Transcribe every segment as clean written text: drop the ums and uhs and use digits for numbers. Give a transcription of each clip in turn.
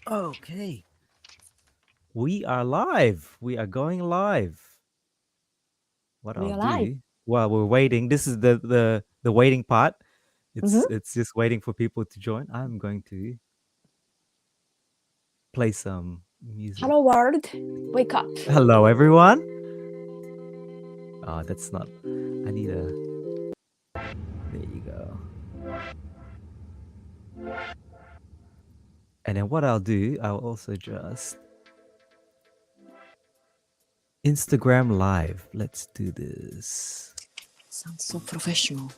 Okay. We are live. We are going live. What We I'll are live. do while we're waiting, this is the waiting part. It's Mm-hmm. it's just waiting for people to join. I'm going to play some music. Hello world, wake up. Hello everyone. Oh, that's not. I need a There you go. And then what I'll do, I'll also just Instagram live. Let's do this. Sounds so professional.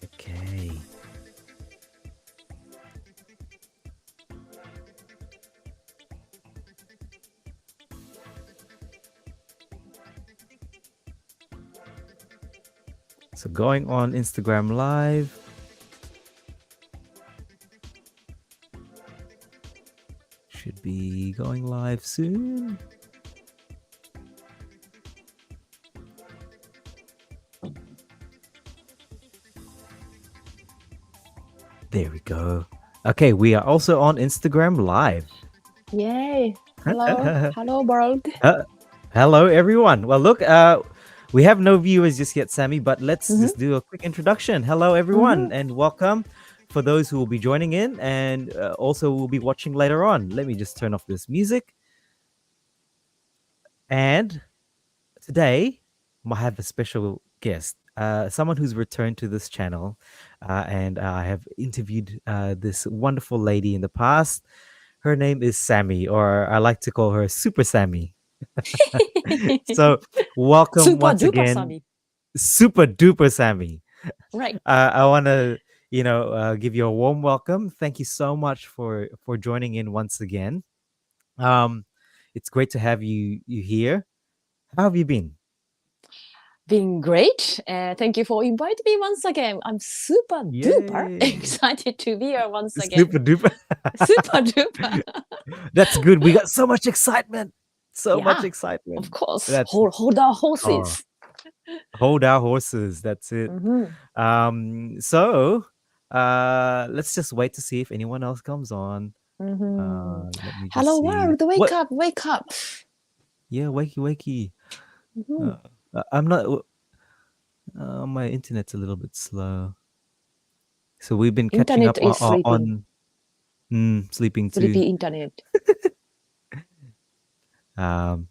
Okay. So going on Instagram live. Should be going live soon. There we go. Okay, we are also on Instagram live. Yay. Hello world. Uh, Hello, everyone. Well, look, we have no viewers just yet, Sammy, but let's Mm-hmm. just do a quick introduction. Hello, Mm-hmm. everyone, and welcome for those who will be joining in and also will be watching later on. Let me just turn off this music. And today, I have a special guest, someone who's returned to this channel, and I have interviewed this wonderful lady in the past. Her name is Sammy, or I like to call her Super Sammy. So, welcome Super once duper again, Sami. Super Duper Sammy. Right. I want to, give you a warm welcome. Thank you so much for joining in once again. Um, it's great to have you here. How have you been? Being great. Thank you for inviting me once again. I'm super duper Yay! excited to be here once again. Super duper. Super duper. That's good. We got so much excitement. So much Yeah, of excitement. course. That's Hold our oh, horses. hold our horses. That's it. Mm-hmm. So let's just wait to see if anyone else comes on. Mm-hmm. Let me just Hello see. world, wake What? up, wake up. Yeah, wakey wakey. Mm-hmm. Uh, I'm not. My internet's a little bit slow, so we've been catching Internet up is sleeping. sleeping too. Sleepy internet. Um,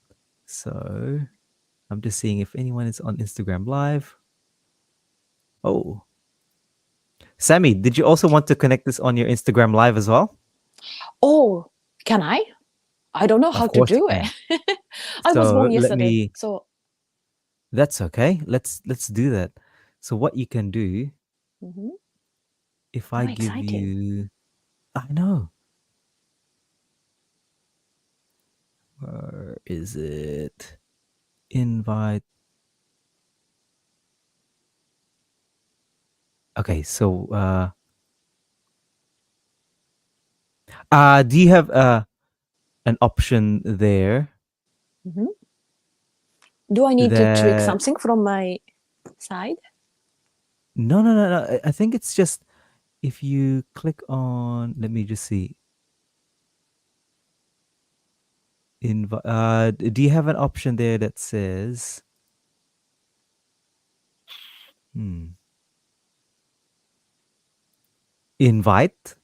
so I'm just seeing if anyone is on Instagram Live. Oh, Sammy, did you also want to connect this on your Instagram Live as well? Oh, can I? I don't know how Of to course you do it. can. I was So born let yesterday, me. so That's okay. Let's do that. So what you can do mhm. if I I'm give excited. you, I know. Where is it? Invite. Okay, so do you have an option there Mhm. Do I need to tweak that something from my side? no. I think it's just if you click on, let me just see. Do you have an option there that says hmm, invite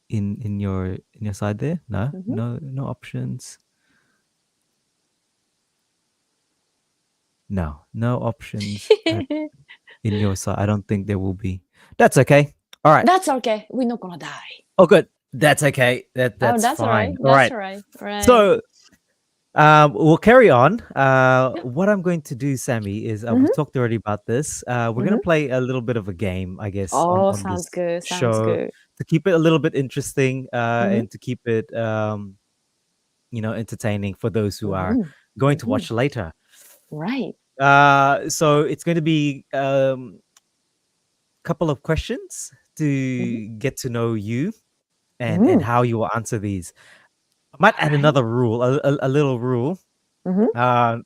in your side there? No, Mhm. no options. No options in your side. I don't think there will be. That's okay. All right. That's okay. We're not gonna die. Oh, good. That's okay. Oh, That's that's all right. fine. All That's right. all right. Right. So we'll carry on. What I'm going to do, Sammy, is Mhm. we've talked already about this. We're going Mhm. to play a little bit of a game, I guess, on Oh, on sounds this good. Sounds show good. to keep it a little bit interesting Mhm. and to keep it, entertaining for those who are Mhm. going to Mhm. watch later. Right. So it's going to be couple of questions Mhm. to get to know you and Mm. how you will answer these. I might All add right. another rule, a little rule, Mm-hmm. uh,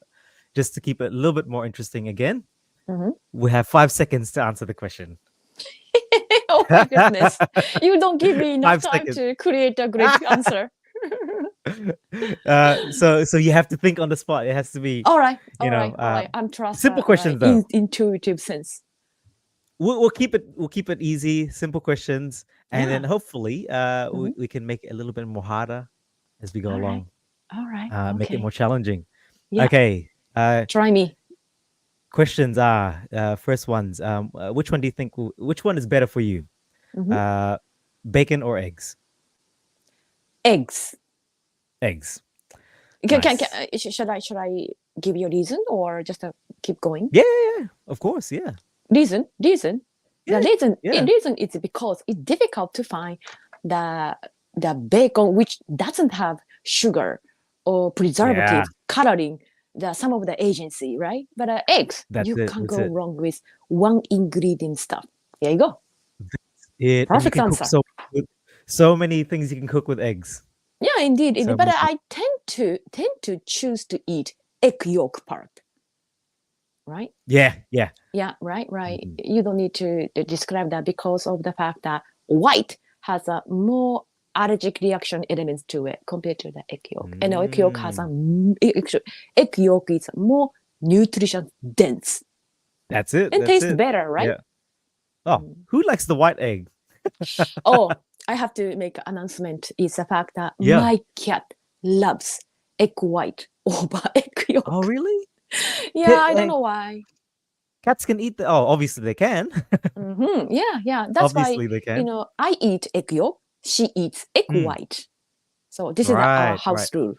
just to keep it a little bit more interesting again. Mm-hmm. We have 5 seconds to answer the question. Oh my goodness. You don't give me enough 5 time seconds. to create a great answer. So you have to think on the spot. It has to be, All right. you All right. know, All right. I'm trust simple questions though. intuitive sense. We'll keep it easy, simple questions, and then Yeah. hopefully Mm-hmm. we can make it a little bit more harder as we go All right. along. All right. Make it Okay. more challenging. Yeah. Okay. Try me. Questions are first ones. Which one do you think? Which one is better for you? Mm-hmm. Uh, bacon or eggs? Eggs. Eggs. Can Nice. should I give you a reason or just keep going? Yeah, yeah, yeah. Of course. Yeah. Reason. The Yeah. Yeah. reason is because it's difficult to find the the bacon which doesn't have sugar or Yeah. preservatives coloring the some of the agency, right? But eggs, That's you it. can't That's go it. wrong with one ingredient stuff. There you go. It and you Perfect can cook answer. so many things you can cook with eggs. Yeah, indeed, So indeed. But many. I tend to choose to eat egg yolk part, right? Yeah. Yeah. Yeah, right. Mhm. You don't need to describe that because of the fact that white has a more allergic reaction elements to it compared to the egg yolk. And egg yolk has Mm. egg yolk is more nutrition dense That's it. and That's tastes it. better, right? Yeah. Oh, Mm. who likes the white egg? Oh, I have to make an announcement. It's the fact that Yeah. my cat loves egg white over egg Oh, yolk. really? Yeah, Ca- I don't uh, know why. Cats can eat the. Oh, obviously they can. Yeah. That's why, Obviously they can. I eat egg yolk, she eats egg Mm. white. So this is our Right. Right. house rule.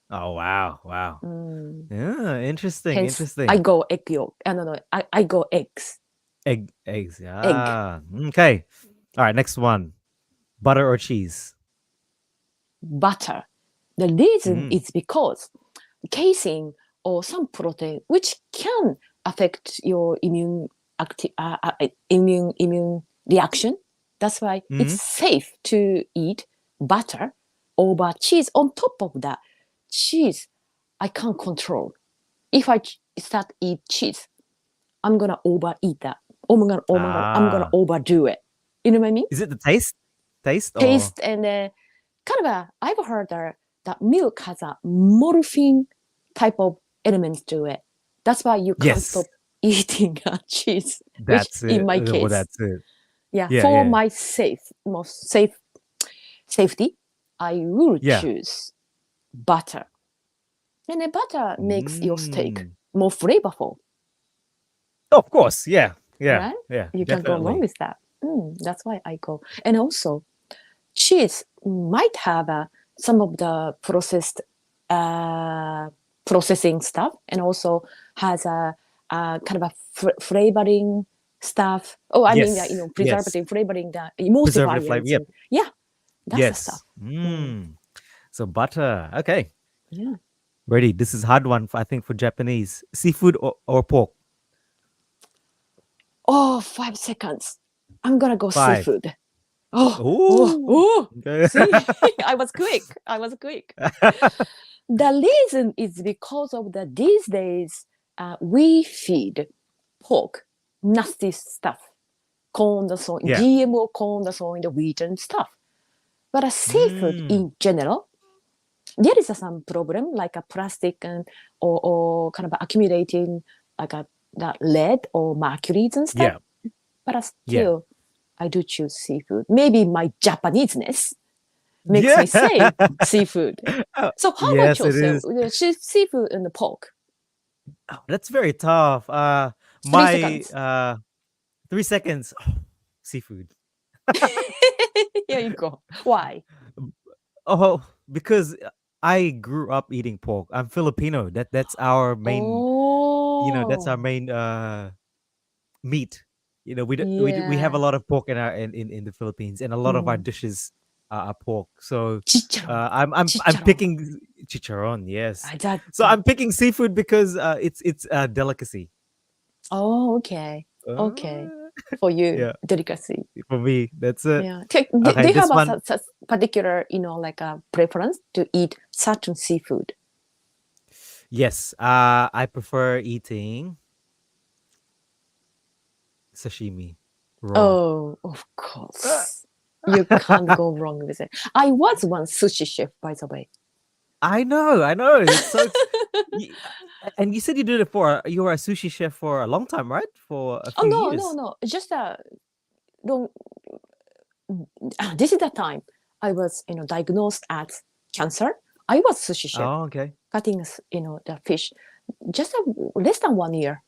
Oh, wow. Wow. Mm. Yeah. Interesting. Hence, I Interesting. go egg yolk. No. I go eggs. Eggs. Egg. Yeah. Okay. All right. Next one. Butter or cheese? Butter. The reason Mm. is because casein or some protein which can affect your immune reaction. That's why it's Mm. safe to eat butter over cheese. On top of that, cheese I can't control. If I start eat cheese, I'm gonna overeat that. I'm gonna Ah. overdo it. You know what I mean? Is it the taste? Taste or Taste and kind of I've heard that milk has a morphine type of elements to it. That's why you can't yes. stop eating cheese, which That's in it. my Well, case, that's it. yeah, Yeah. for Yeah. my most safe safety, I will Yeah. choose butter. And the butter makes your steak Mm. more flavorful, Oh, of course. Yeah. Yeah. right? Yeah. You can go wrong Definitely. with that. That's why I go. And also, cheese might have some of the uh, processing stuff, and also has a kind of a flavoring stuff. Oh, I mean, Yes. Yes. preservative flavoring, the Preservative flavor. emulsifiers, Yep. and yeah, that's the stuff. Yes. Mm, So butter. Okay. yeah. Ready. This is hard one. I think for Japanese. Seafood or pork. Oh, 5 seconds. I'm gonna go 5. seafood. Ooh. Oh! Okay. See, I was quick. I was quick. The reason is because of the these days we feed pork nasty stuff, corn, the soy, yeah. GMO corn, the soy, the wheat and stuff. But a seafood Mm. in general, there is some problem like a plastic and or kind of accumulating like a that lead or mercuries and stuff. Yeah. But Yeah. still, I do choose seafood. Maybe my Japaneseness makes Yeah. me say seafood. So how about Yes, it yourself? is. Seafood and the pork. Oh, that's very tough. Three My seconds. 3 seconds. Seafood. Here you go. Why? Oh, because I grew up eating pork. I'm Filipino. That's our main. That's our Oh, main meat. We have a yeah. lot of pork in the Philippines, and a lot of our Mm. dishes are pork. So Chicharon. I'm Chicharon. picking chicharron. Yes. That, So I'm picking seafood because it's a delicacy. oh, okay. Uh, Okay. for you, Yeah, delicacy. for me, that's it. Yeah. Okay, Do you this have a one, particular, like a preference to eat certain seafood? yes. I prefer eating sashimi raw. Oh, of Uh, course. You can't go wrong with it. I was once sushi chef, by the way. I know. It's so. y- and you said you did it for you were a sushi chef for a long time, right? For a Oh few no, no, years. no. Just a long. This is the time I was, diagnosed as cancer. I was sushi chef, Oh, okay. cutting, the fish, just less than 1 year.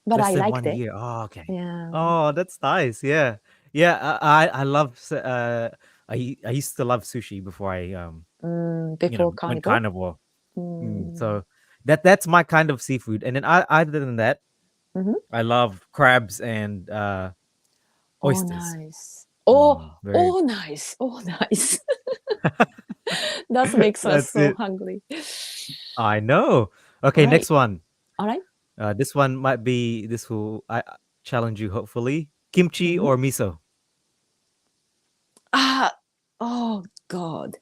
But Less I than liked one it. year. Oh, okay. Yeah. Oh, that's nice. Yeah, yeah. I love. I used to love sushi before I Before went carnivore. carnivore. Mm. So that's my kind of seafood. And then other than that, Hmm. I love crabs and Oh, oysters. nice. Oh, Very. oh, nice. Oh, nice. That makes us That's so it. hungry. I know. All Okay, right. next one. All right. This one might be. This will challenge you. Hopefully, kimchi Mm-hmm. or miso. Ah, oh God.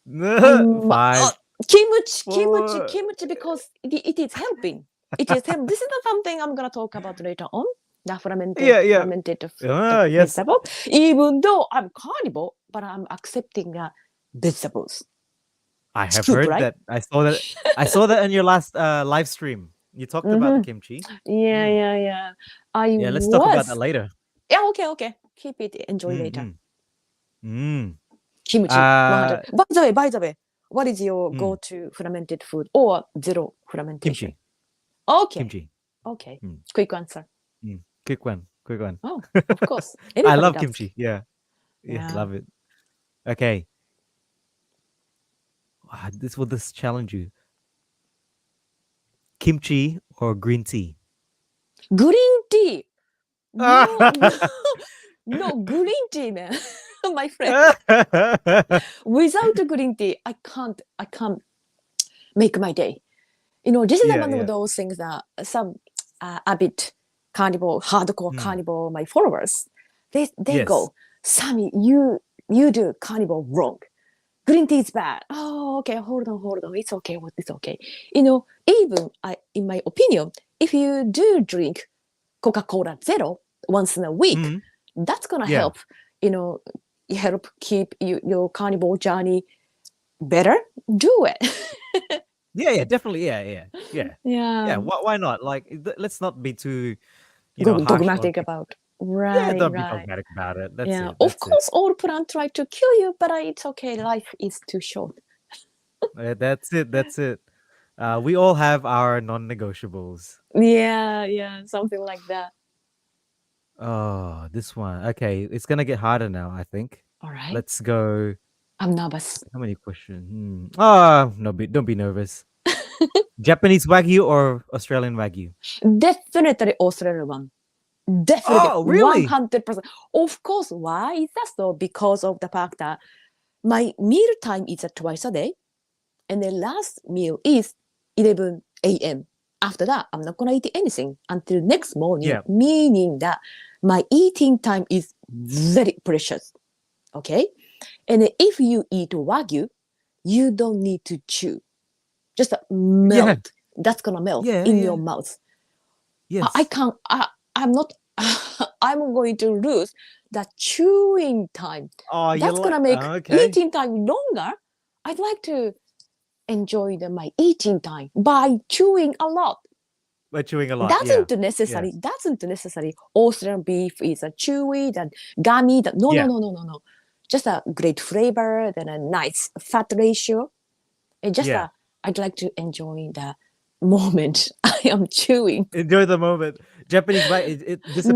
I'm Five, four. kimchi because it is helping. It is help. This is not something I'm gonna talk about later on. The fermented Yeah, yeah. fermented the Yes, vegetable. Even though I'm carnivore, but I'm accepting vegetables. I have Scoop, heard right? that. I saw that. I saw that in your last live stream. You talked about the Mm-hmm. kimchi. Yeah, Mm. yeah, yeah. I Yeah, let's talk about that was. later. Yeah, okay, okay. Keep it. Enjoy Mm, later. mm, mm. Kimchi, 100. Uh, By the way, what is your mm. go-to fermented food or zero fermentation? Kimchi, Okay, kimchi. okay. Mm, Quick answer. mm. Quick one, quick one. Oh, of course. I Everybody love does. kimchi. Yeah, yeah, Yeah. love it. Okay, this will this challenge you. Kimchi or green tea? Green tea. No, no, no, green tea, man. My friend. Without green tea, I can't make my day. This is Yeah, one of yeah. those things that some avid carnivore, hardcore Mm. carnivore, my followers, they Yes. go, Sammy, you do carnivore wrong. Green tea is bad. Oh, okay, hold on. It's okay, it's okay. Even in my opinion, if you do drink Coca-Cola Zero once in a week, Mm. that's gonna Yeah. help, you know, help keep your carnivore journey better. Do it. Yeah, yeah, definitely. Yeah, yeah, yeah, yeah. Yeah. Why not? Like, let's not be too, harsh on Dogmatic people. about. Yeah, Right, don't be right. dogmatic about it. That's Yeah. it. Of That's it. course, all plants try to kill you, but it's okay. Life is too short. That's it. That's it. We all have our non-negotiables. Yeah, yeah, something like that. Oh, this one. Okay, it's gonna get harder now, I think. All right. Let's go. I'm nervous. How many questions? No, don't be nervous. Japanese wagyu or Australian wagyu? Definitely Australian one. Definitely Oh, really? 100%. Of course, why is that so? Because of the fact that my meal time is at twice a day, and the last meal is 11 a.m. After that, I'm not gonna eat anything until next morning, Yeah. meaning that my eating time is very precious. Okay, and if you eat wagyu, you don't need to chew, just Yeah. melt. That's gonna melt Yeah. in your Yeah. mouth. I Yes. can't. I'm not. I'm going to lose that chewing time. Oh, you That's like? gonna make Okay. eating time longer. I'd like to enjoy my eating time by chewing a lot. By chewing a lot. Yeah. Doesn't Yes. necessary. Austrian beef is a chewy, that gummy. That no, no, Yeah. no, no, no, no. Just a great flavor, then a nice fat ratio. And just Yeah. I'd like to enjoy the moment I am chewing. Enjoy the moment. Japanese bite, it disappears.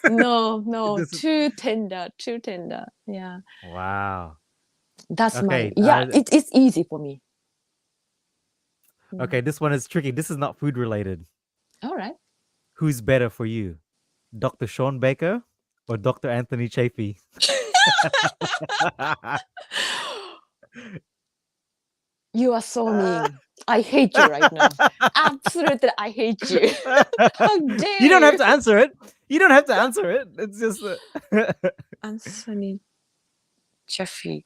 No, no, It no. dis- Too tender, too tender. Yeah, wow. that's my. Okay. Yeah, it's easy for me. Mm. Okay. This one is tricky. This is not food related. All right. Who's better for you, Dr. Sean Baker or Dr. Anthony Chafee? You are so mean. I hate you right now. Absolutely, I hate you. How You dare don't have you? to answer it. You don't have to answer it. It's just Anthony Jeffrey.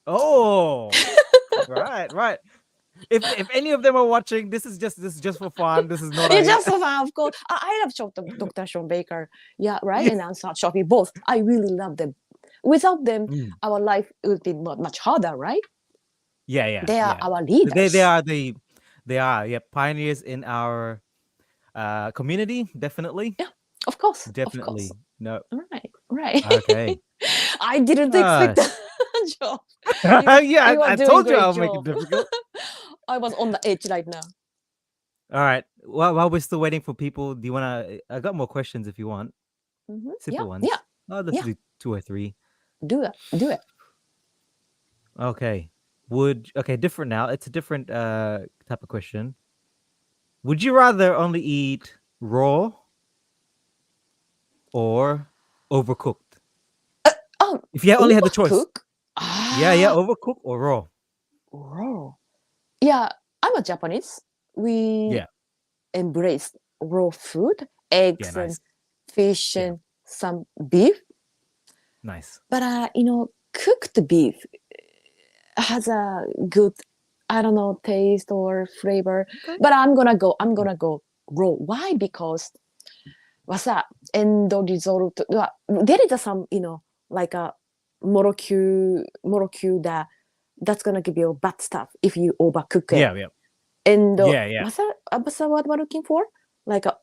oh, right, right. If any of them are watching, this is just for fun. This is not It's a just so fun, of course. I love Dr. Sean Baker. Yeah, right? And Answer Shoppy, both. I really love them. Without them, Mm. our life would be much harder, right? Yeah, yeah, They are yeah. our They leaders. are they are yeah pioneers in our community. Definitely, Yeah, of course, of course. definitely. No, Right, right. okay. I didn't expect Uh, that job. yeah, You are I doing told you great I'll make it job. difficult. I was on the edge right now. All right. Well, while we're still waiting for people, do you wanna? I got more questions if you want. Yeah, Simple yeah, ones. Oh, let's yeah. do two or three. Do it, do it. Okay. Okay, different now. It's a different type of question. Would you rather only eat raw or overcooked? Oh, If you only had the choice. overcook. Yeah, yeah, Ah, overcooked or raw. raw. Yeah, I'm a Japanese. We Yeah. embrace raw food, Yeah, eggs and nice. fish Yeah, and some beef. nice. But cooked beef has a good, I don't know, taste or flavor. Okay. But I'm Mm. gonna go raw. Why? Because はさ、エンドリゾルトは、there is some, like a molecule that's gonna give you bad stuff if you overcook it. Yeah, yeah. And Yeah, yeah. what's the word we're looking for? Like a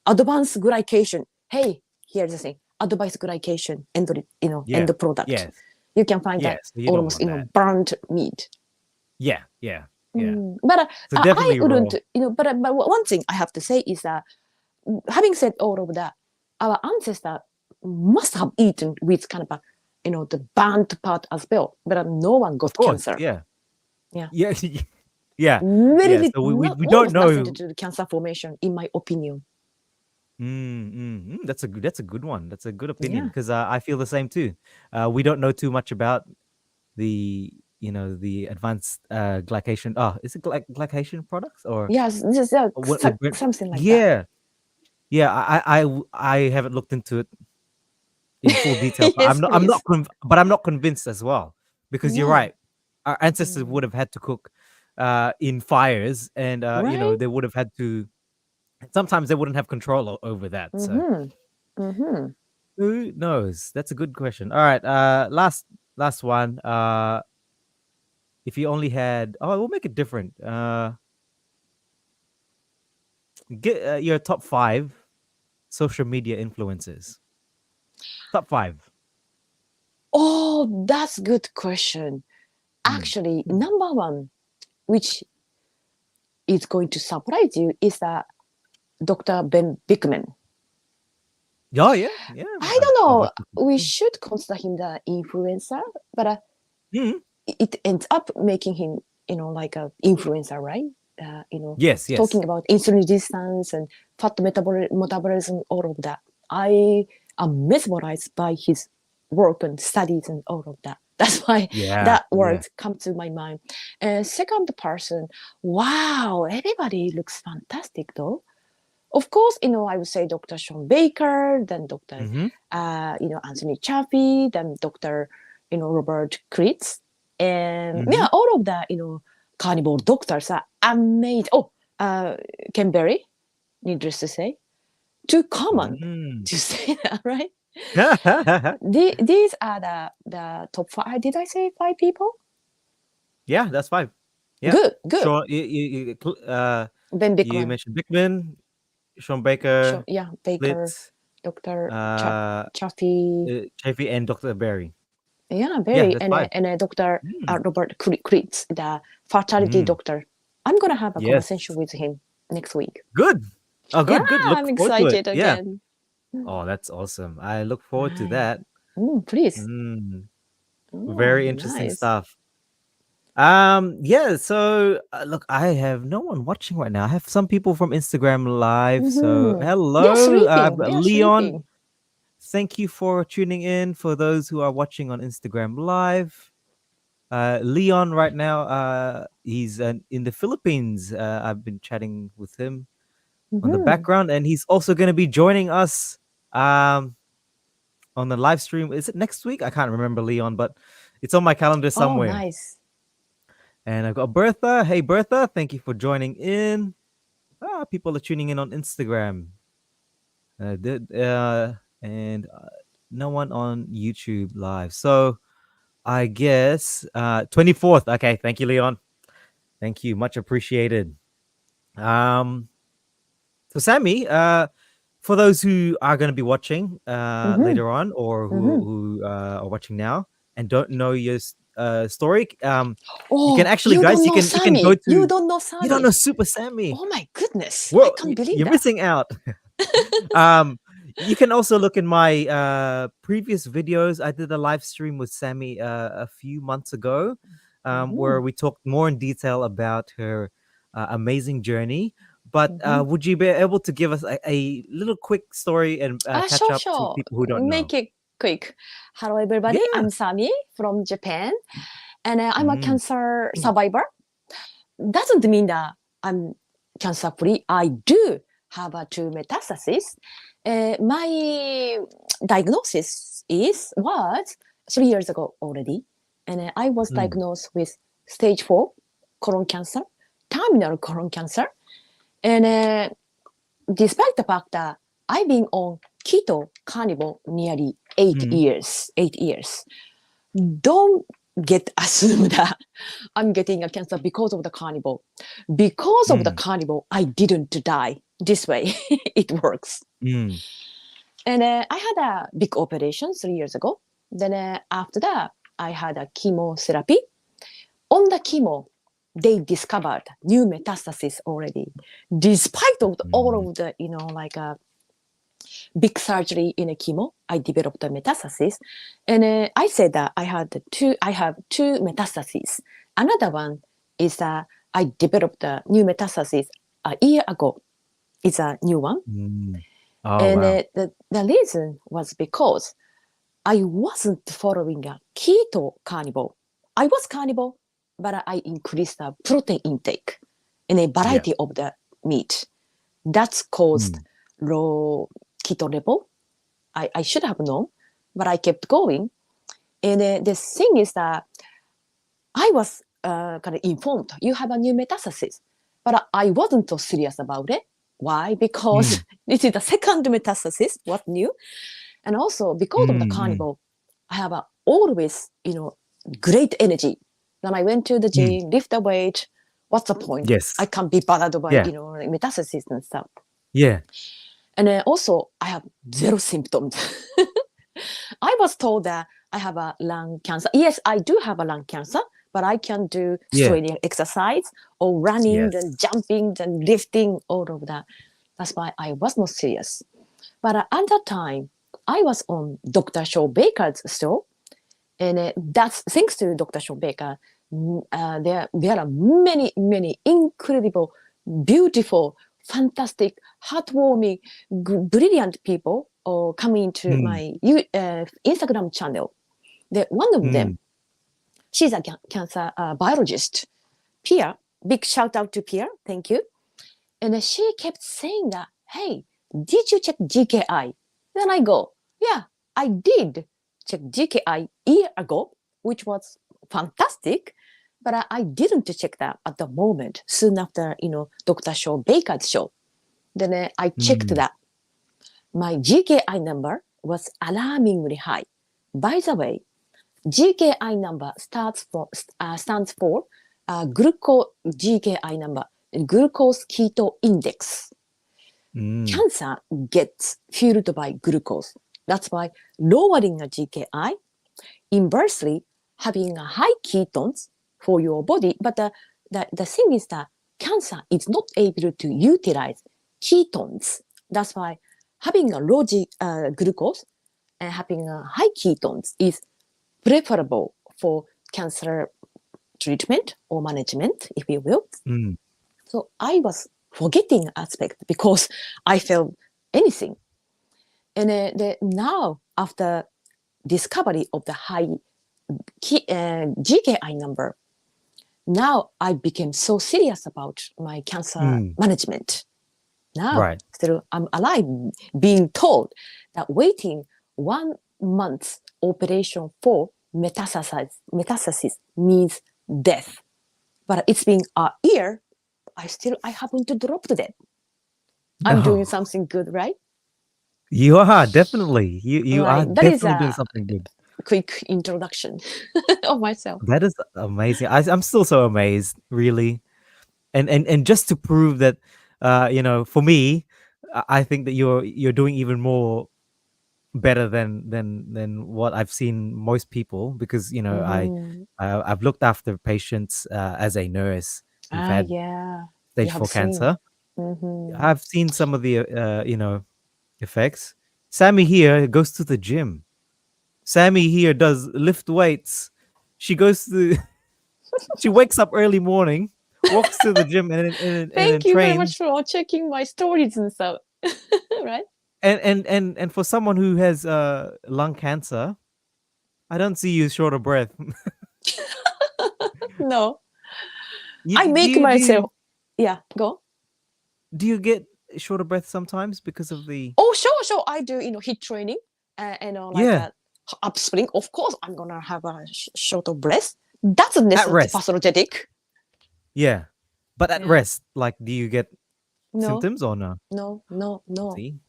advanced glycation. Hey, here's the thing. Advanced glycation Yeah. end product. Yes. You can find that Yes. You don't almost want that. burnt meat. Yeah, yeah, yeah. But So I definitely raw. wouldn't, but one thing I have to say is that having said all of that, our ancestors must have eaten with kind of the burnt part as well, but no one Of got course. cancer. Yeah. Yeah. Yeah. Yeah. Very Yeah. little, So not, we don't almost nothing to know. do with cancer formation, in my opinion. That's a good one. That's a good opinion Yeah. because I feel the same too. We don't know too much about the the advanced glycation. Oh, is it glycation products or Yes, this, what they burn? something like that. Yeah, yeah. I haven't looked into it in full detail, but Yes, please. I'm not convinced as well because you're Yeah. right. Our ancestors Mm. would have had to cook in fires, and Right? they would have had to. Sometimes they wouldn't have control over that. So Mm-hmm. Mm-hmm. who knows? That's a good question. All right, last one. If you only had, oh, we'll make it different. Get your top five social media influencers. Top five. Oh, that's good question. Mm. Actually, number one, which is going to surprise you, is that Dr. Ben Bickman. Oh yeah, yeah. I I've, don't I've know. watched it We before. should consider him the influencer, but Mhm. it ends up making him, like a influencer, right? Yes, yes. Talking about insulin resistance and fat metabolism, all of that. I am mesmerized by his work and studies and all of that. That's why Yeah, that yeah. word come to my mind. And second person, wow, everybody looks fantastic though. Of course, I would say Dr. Sean Baker, then Dr. Mm-hmm. Anthony Chaffee, then Dr. Robert Kritz, and Mm-hmm. yeah, all of the carnivore doctors are amazing. Oh, Ken Berry, needless to say, too common Mm. to say that, right? Yeah, These are the top five. Did I say five people? that's fine. Yeah. Good, good. Sean, Ben you Bickman, mentioned Bickman, Sean Baker, Yeah, Baker, Blitz, Dr. uh, Chaffee, Chafee, and Dr. Barry. yeah, Yeah, very, that's 5. and Dr. Mm. Robert Kritz, the fertility Mm. doctor. I'm gonna have a Yes. conversation with him next week. Good. Oh, Yeah, good, good. Look I'm forward to it. excited Yeah. again. Oh, that's awesome. I look forward to Right. that. Please. Mm. Oh, Very interesting nice. stuff. Yeah, so look, I have no one watching right now. I have some people from Instagram Live. So, They are hello, sleeping. They are Leon. sleeping. Thank you for tuning in. For those who are watching on Instagram Live, Leon right now, he's in the Philippines. I've been chatting with him on the Mhm. background, and he's also going to be joining us um, on the live stream. Is it next week? I can't remember, Leon, but it's on my calendar Oh, somewhere. nice. And I've got Bertha. Hey, Bertha, thank you for joining in. People are tuning in on Instagram. And no one on YouTube live. So I guess 24th. Okay, thank you, Leon. Thank you. Much appreciated. Um, so Sammy, for those who are going to be watching Mhm. later on or who Mhm. are watching now and don't know your story, you can Oh, actually, you guys, don't you know can go Sami. You to. don't know You don't know Sami. Super Sammy. Oh my goodness. I Well, can't believe you're that. missing out. um, you can also look in my previous videos. I did a live stream with Sammy a few months ago, where Mhm. we talked more in detail about her amazing journey. But Mhm. would you be able to give us a little quick story and catch Sure, up to sure. people who don't know? Make it quick. Hello, everybody. Yeah. I'm Sami from Japan, and I'm a Mm. cancer survivor. Doesn't mean that I'm cancer free. I do have a two metastasis. My diagnosis was 3 years ago already, and I was Mm. diagnosed with stage 4 colon cancer, terminal colon cancer, and despite the fact that I've been on keto carnivore nearly eight Mm. years, 8 years, don't get assumed that I'm getting a cancer because of the carnivore. Because of the Mm. carnivore, I didn't die. This way, it works. Mm. And I had a big operation 3 years ago. Then after that, I had a chemotherapy. On the chemo, they discovered new metastasis already. Despite of all Mm. of the, like big surgery in a chemo, I developed a metastasis. And I said that I have two metastases. Another one is that I developed a new metastasis a year ago. It's a new one. Mm. Oh And wow. the reason was because I wasn't following a keto carnivore. I was carnivore, but I increased the protein intake in a Yeah. variety of the meat. That's caused Mm. low keto level. I should have known, but I kept going. And the thing is that I was kind of informed, you have a new metastasis, but I wasn't so serious about it. Why? Because Mm. this is the second metastasis, what new? And also because of the Mm. Mm. carnivore, I have always, great energy. When I went to the Mm. gym, lift the weight, what's the point? I Yes. can't be bothered by, Yeah. like metastasis and stuff. Yeah. And also, I have zero symptoms. I was told that I have a lung cancer. Yes, I do have a lung cancer, but I can do Yeah. straining exercise or running Yes. and jumping and lifting, all of that. That's why I was not serious. But at that time, I was on Dr. Shaw Baker's show, and that's thanks to Dr. Shaw Baker. There are many incredible, beautiful, fantastic, heartwarming, brilliant people coming to Mm. my Instagram channel. One of them, Mm. she's a cancer biologist. Pia, big shout out to Pia, thank you. And she kept saying that, hey, did you check GKI? Then I go, yeah, I did check GKI year ago, which was fantastic. But I didn't check that at the moment, soon after, Dr. Shaw Baker's show. Then I checked Mm. that. My GKI number was alarmingly high. By the way, GKI number stands for glucose GKI number, glucose keto index. Mm. Cancer gets fueled by glucose. That's why lowering a GKI, inversely having a high ketones for your body. But the thing is that cancer is not able to utilize ketones. That's why having a low glucose and having a high ketones is preferable for cancer treatment or management, if you will. Mm. So I was forgetting aspect because I felt anything. And now after discovery of the high GKI number. Now I became so serious about my cancer Mm. management. Now, Right. still I'm alive, being told that waiting 1 month operation for metastasis means death. But it's been a year, I haven't dropped dead. I'm doing No, something good, right? you are definitely. You are Right. That is definitely doing a something good. quick introduction of myself. That is amazing. I'm still so amazed, really. And just to prove that, for me, I think that you're doing even more better than what I've seen most people, because Mm-hmm. I've looked after patients as a nurse who've Ah, had yeah. You stage have 4 seen. cancer. Mm-hmm. I've seen some of the effects. Sammy here goes to the gym. Sammy here does lift weights. She goes to she wakes up early morning, walks to the gym, and then Thank you very much trains. for checking my stories and stuff. Right? And for someone who has lung cancer, I don't see you short of breath. No. you, I do make you do you myself. Yeah, go. do you get short of breath sometimes because of the Oh, sure, sure. I do, hit training, like yeah a upspring. Of course, I'm gonna have a short of breath. That's a at necessary rest? pathologetic. Yeah, but at Yeah. rest, like, do you get No, symptoms or no? no, no, no. See,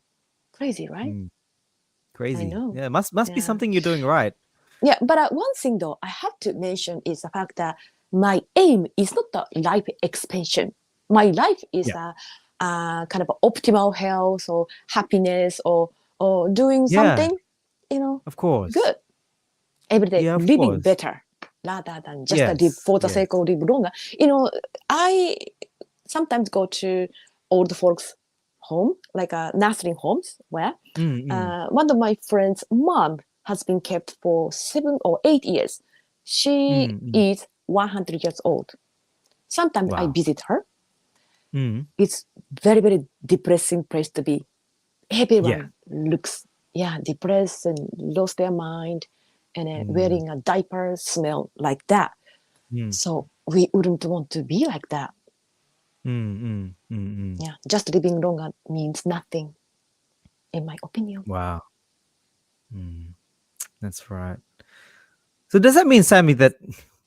Crazy, right? mm, I crazy. know. Yeah, must be Yeah. something you're doing right. Yeah, but one thing though, I have to mention is the fact that my aim is not the life expansion. My life is Yeah, a kind of optimal health or happiness or doing yeah, something, you know, of course. good every day, Yeah, of living course. better rather than just live Yes, for the yes. sake of live longer. I sometimes go to old folks' home, like nursing homes, where Mm, mm, one of my friend's mom has been kept for 7 or 8 years. She mm, mm. is 100 years old. Sometimes I Wow. visit her. Mm. It's very, very depressing place to be. Yeah. Everyone looks, yeah, depressed and lost their mind and Mm, wearing a diaper smell like that. mm, So we wouldn't want to be like that. mm, mm, mm, mm. Yeah, just living longer means nothing, in my opinion. Wow. Mm, that's right. So does that mean, Sammy, that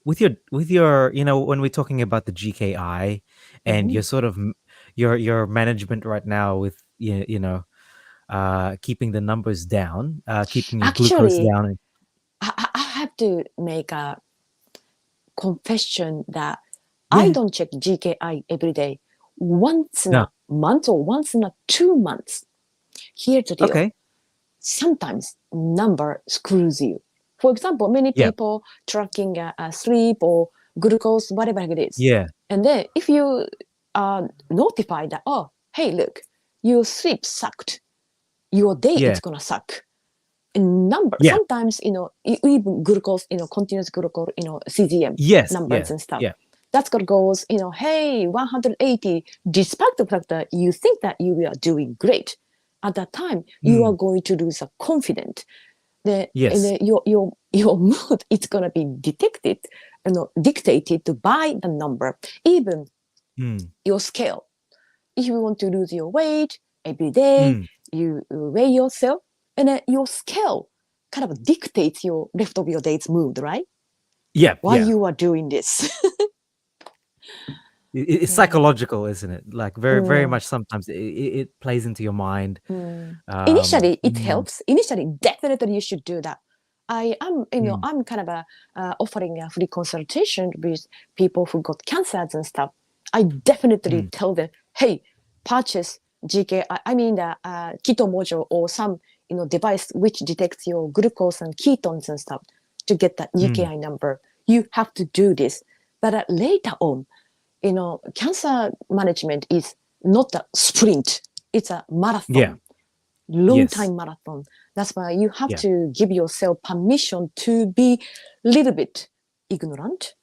with your when we're talking about the GKI and Mhm. your sort of your management right now with keeping the numbers down, keeping your glucose Actually, down. I have to make a confession that I Yeah. don't check GKI every day. Once in No. a month or once in a 2 months. Here's the deal. Okay. Sometimes number screws you. For example, many Yeah. people tracking sleep or glucose, whatever it is. Yeah. And then if you notify that, oh, hey, look, your sleep sucked, your day Yeah. is gonna suck. And number Yeah. sometimes even glucose, continuous glucose, CGM Yes. numbers Yeah. and stuff. Yeah. That's what goes, hey, 180. Despite the fact that you think that you are doing great, at that time you are Mm. going to lose a confidence. And Yes. your mood is gonna be detected, dictated by the number, even Mm. your scale. If you want to lose your weight every day, Mm. you weigh yourself, and then your scale kind of dictates your rest of your day's mood, right? Yeah. Why Yeah. you are doing this? It's Yeah. psychological, isn't it? Like, very, very Mm, much. Sometimes it plays into your mind. mm. Um, Initially, it mm, helps. Initially, definitely you should do that. I am, mm, I'm kind of offering a free consultation with people who got cancers and stuff. I definitely mm, tell them, hey, purchase GK. I mean the keto module or some device which detects your glucose and ketones and stuff to get that mm. GKI number. You have to do this, but later on, cancer management is not a sprint; it's a Yeah. marathon, long Yes. time marathon. That's why you have Yeah. to give yourself permission to be a little bit ignorant.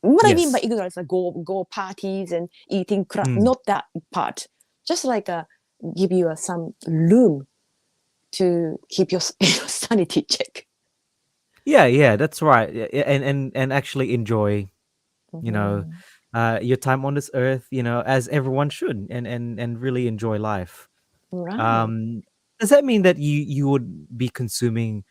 What I mean by Yes. ignorance, like go parties and eating crap, Mm. not that part. Just like give you some room to keep your sanity check. Yeah, that's right. Yeah, and actually enjoy, you know, Mhm. your time on this earth, as everyone should, and really enjoy life. Right. Um, does that mean that you would be consuming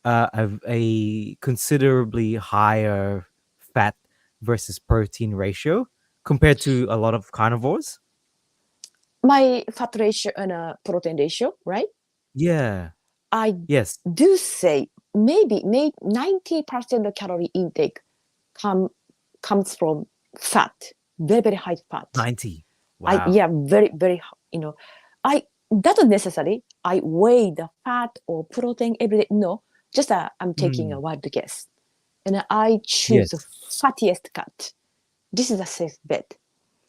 a considerably higher fat versus protein ratio compared to a lot of carnivores? My fat ratio and protein ratio, right? Yeah. I Yes. do say maybe 90% of calorie intake come comes from fat, very very high fat. 90. I Wow. yeah very very I doesn't necessarily I weigh the fat or protein every day. No, just I'm taking a Mm. wild guess, and I choose the Yes. fattiest cut. This is a safe bet.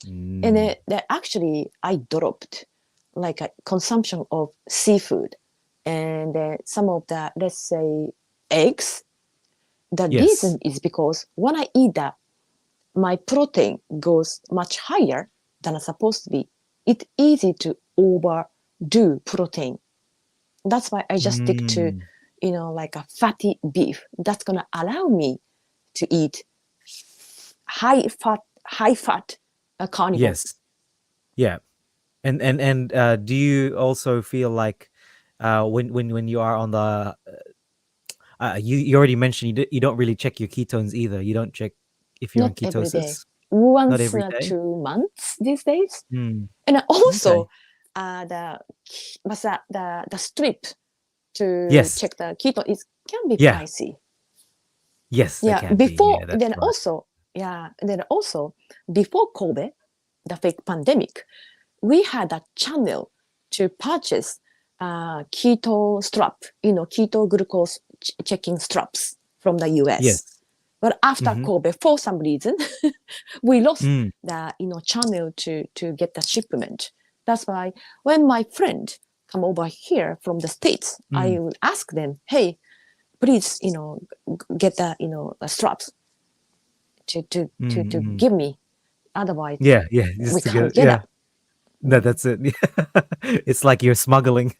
And Mm. actually, I dropped like a consumption of seafood and some of the, let's say, eggs. The Yes. reason is because when I eat that, my protein goes much higher than it's supposed to be. It's easy to overdo protein. That's why I just stick to, Mm. like a fatty beef. That's gonna allow me to eat high fat carnivore. Yes. Yeah. And do you also feel like when you are on the you already mentioned you don't really check your ketones either. You don't check if you're on Not every day. ketosis. Not Once every in day. 2 months these days. Mm. And Okay. also, the the strip to Yes. check the keto is can be Yeah. pricey. Yes, they Yeah, can be. before Yeah, that's then right. also yeah, and then also before COVID, the fake pandemic, we had a channel to purchase keto strap, keto glucose checking straps from the US. Yes. But after Mhm. COVID, for some reason, we lost Mm. the channel to get the shipment. That's why when my friend come over here from the States, I Mm. will ask them, hey, please, get the the straps to Mm. give me. Otherwise, Yeah, yeah, we just to can't get get yeah. it. No, that's it. It's like you're smuggling.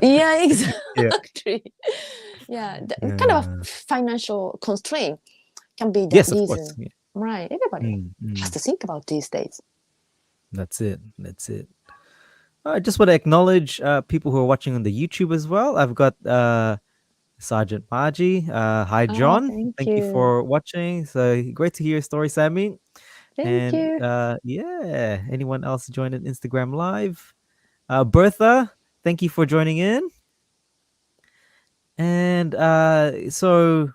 Yeah, Yeah. exactly. Yeah, kind of Yeah. a financial constraint can be the Yes, of course. reason. Yeah. Right, everybody Mm, has mm. to think about these days. That's it. That's it. I just want to acknowledge people who are watching on the YouTube as well. I've got Sergeant Margie. Hi, Oh, John. thank Thank you you. for watching. So great to hear your story, Sammy. Thank And you. yeah, anyone else joining Instagram Live? Bertha, thank you for joining in. And so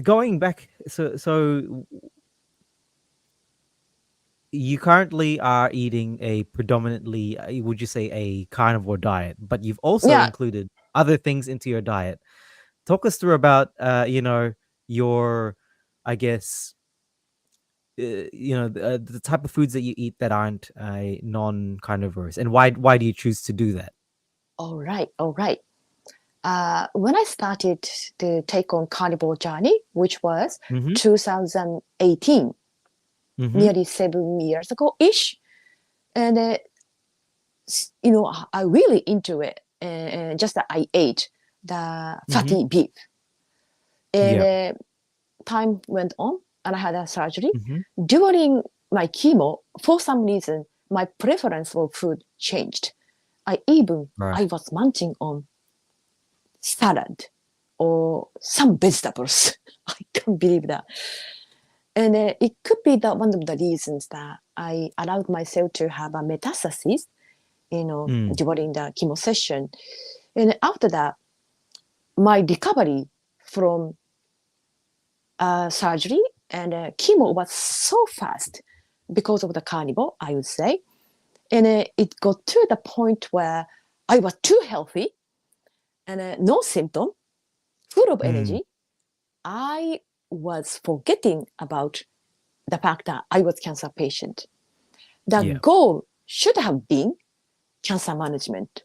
going back, so you currently are eating a predominantly, would you say, a carnivore diet, but you've also Yeah. included other things into your diet. Talk us through about, your, I guess, the type of foods that you eat that aren't non-carnivores, and why do you choose to do that? All right. All right. When I started to take on carnivore journey, which was Mm-hmm. 2018, Mm-hmm. nearly 7 years ago ish, and I really into it, and just that I ate the Mm-hmm. fatty beef, and Yeah. time went on, and I had a surgery. Mm-hmm. During my chemo, for some reason, my preference for food changed. Right. I was munching on salad or some vegetables. I can't believe that. And it could be that one of the reasons that I allowed myself to have a metastasis, Mm. during the chemo session. And after that, my recovery from surgery and chemo was so fast because of the carnivore, I would say. And it got to the point where I was too healthy and no symptom, full of Mm. energy. I was forgetting about the fact that I was cancer patient. The Yeah. goal should have been cancer management.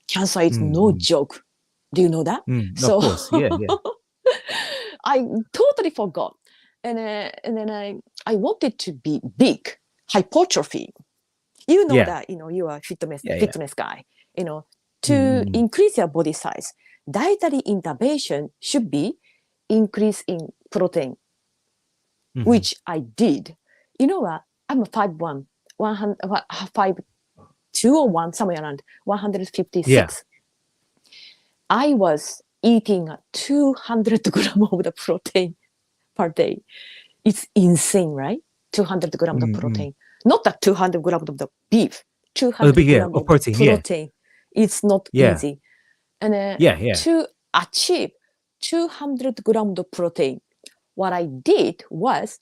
Cancer is no Mm-hmm. joke. Do you know that? Of So course. Yeah. Yeah. I totally forgot. And then I wanted to be big, hypertrophy. You know Yeah. that, you are Yeah. Yeah. fitness guy, you know, to Mm. increase your body size. dietary intervention should be increase in protein, Mm-hmm. which I did. You know what? I'm a 5'1", 100, 5'2" or 1, somewhere around Yeah. 156. I was eating 200 grams of the protein per day. It's insane, right? 200 grams of Mm-hmm. protein. Not that 200 grams of the beef, Oh, the 200 big yeah, grams of of the protein. Yeah. protein. It's not Yeah. easy. And Yeah. Yeah. to achieve 200 grams of protein, what I did was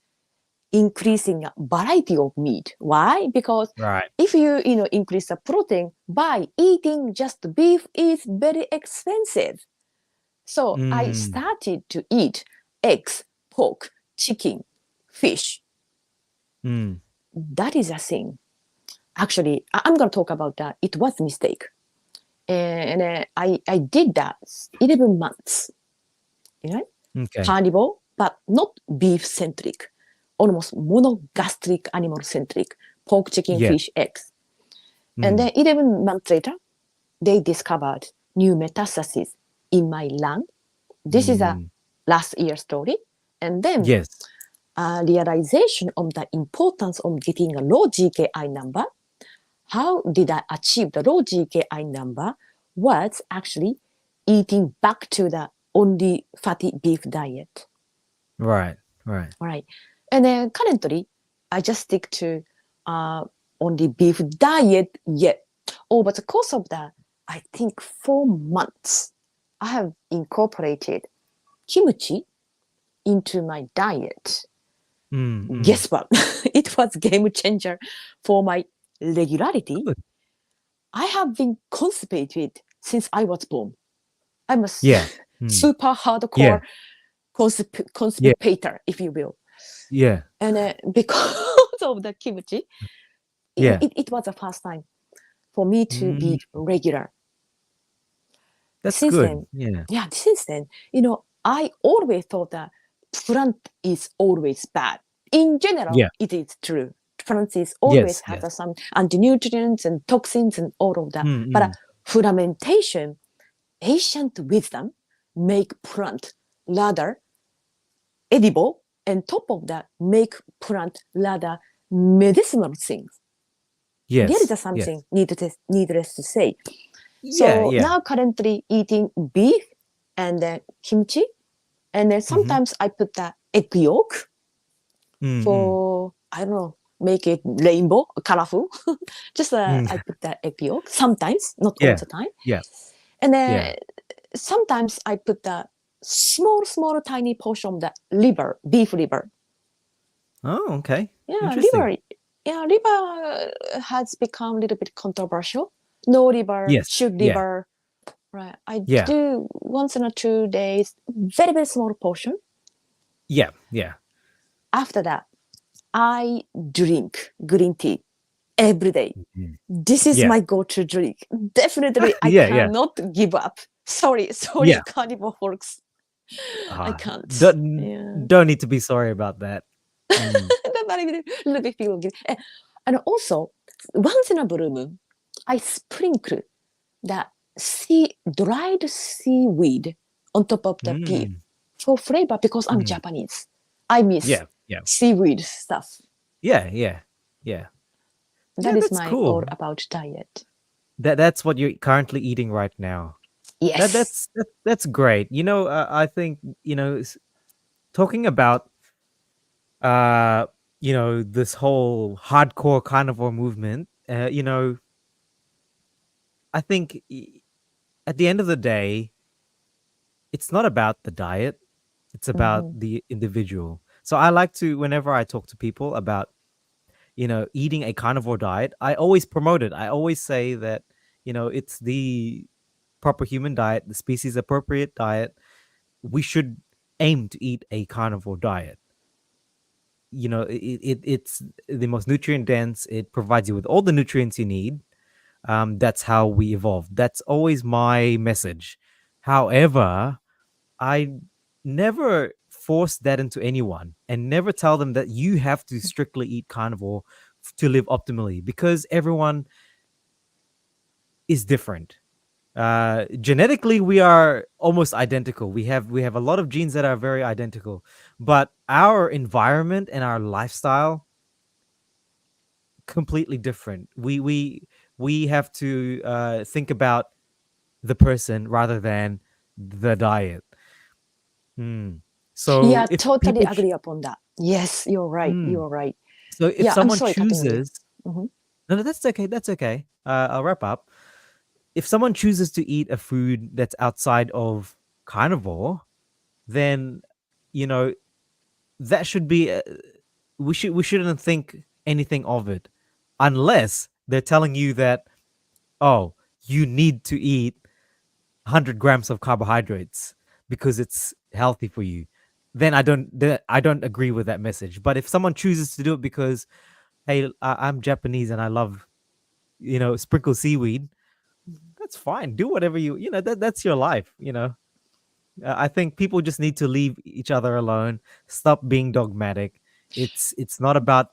increasing a variety of meat. Why? Because Right. if you increase the protein by eating just beef is very expensive. So I Mm. started to eat eggs, pork, chicken, fish. Mm. That is a thing. Actually, I'm going to talk about that. It was a mistake. And I did that 11 months, you know, Okay. carnivore, but not beef centric, almost monogastric animal centric, pork, chicken, Yeah. fish, eggs. And Mm. then 11 months later, they discovered new metastases in my lung. This is a Mm. last year story. And then Yes. a realization of the importance of getting a low GKI number. How did I achieve the low GKI number? Was actually eating back to the only fatty beef diet. Right. Right. All right. And then currently, I just stick to only beef diet yet. Over the course of the, I think, 4 months, I have incorporated kimchi into my diet. Mm. Mm. Guess what? It was game changer for my regularity. Good. I have been constipated since I was born. I'm a Yeah. Mm. super hardcore Yeah. Yeah. constipator, if you will. Yeah. And because of the kimchi, Yeah. it was the first time for me to Mm. be regular. That's Since good. then, Yeah. yeah, since then, I always thought that plant is always bad. In general, Yeah. it is true. Plant is always Yes. has Yes. some anti-nutrients and toxins and all of that. Mm. But Mm. fermentation, ancient wisdom, make plant rather edible, and top of that, make plant rather medicinal things. There is Yes. a Yes. something needless to say. Yeah. So Yeah. now currently eating beef and then kimchi, and then Mm-hmm. sometimes I put the egg yolk Mm. Mm. for, I don't know, make it rainbow, colorful. Just Mm. I put the egg yolk sometimes, not all Yeah. the time. Yeah. And Yeah. then sometimes I put the small, tiny portion of the liver, beef liver. Oh, okay. Yeah, Interesting. liver. Yeah, liver has become a little bit controversial. No liver, Yes. should Yeah. liver. Right. I Yeah. do once in a 2 days, very small portion. Yeah. Yeah. After that, I drink green tea every day. Mhm. This is Yeah. my go-to drink. Definitely, I Yeah. Yeah. cannot give up. Sorry, Yeah. carnivore folks. I Ah, can't. don't Yeah. don't need to be sorry about that. Mm. But a little bit feel guilty. And also, once in a blue moon, I sprinkle the dried seaweed on top of the beef Mm. for flavor because I'm Mm. Japanese. I miss Yeah. Yeah. seaweed stuff. Yeah. Yeah. Yeah. That Yeah. is That's my all cool. about diet. That's what you're currently eating right now. That Yes. that's that's great. I think talking about uh this whole hardcore carnivore movement. I think at the end of the day, it's not about the diet. It's about Hmm. the individual. So I like to, whenever I talk to people about eating a carnivore diet, I always promote it. I always say that it's the proper human diet, the species appropriate diet. We should aim to eat a carnivore diet. It's the most nutrient dense. It provides you with all the nutrients you need. That's how we evolved. That's always my message. However, I never force that into anyone and never tell them that you have to strictly eat carnivore to live optimally, because everyone is different. Genetically we are almost identical. We have a lot of genes that are very identical, but our environment and our lifestyle completely different. We have to think about the person rather than the diet. Hmm. So Yeah, if totally people agree upon that. Yes, you're right. hmm. You're right. So if Yeah, I'm someone sorry cutting on you. chooses, Hmm. no, no, that's okay. That's okay. I'll wrap up. If someone chooses to eat a food that's outside of carnivore, then you know that should be we shouldn't think anything of it unless they're telling you that, oh, you need to eat 100 grams of carbohydrates because it's healthy for you. Then I don't agree with that message. But if someone chooses to do it because, hey, I'm Japanese and I love, sprinkle seaweed, that's fine. Do whatever that's your life. I think people just need to leave each other alone. Stop being dogmatic. It's not about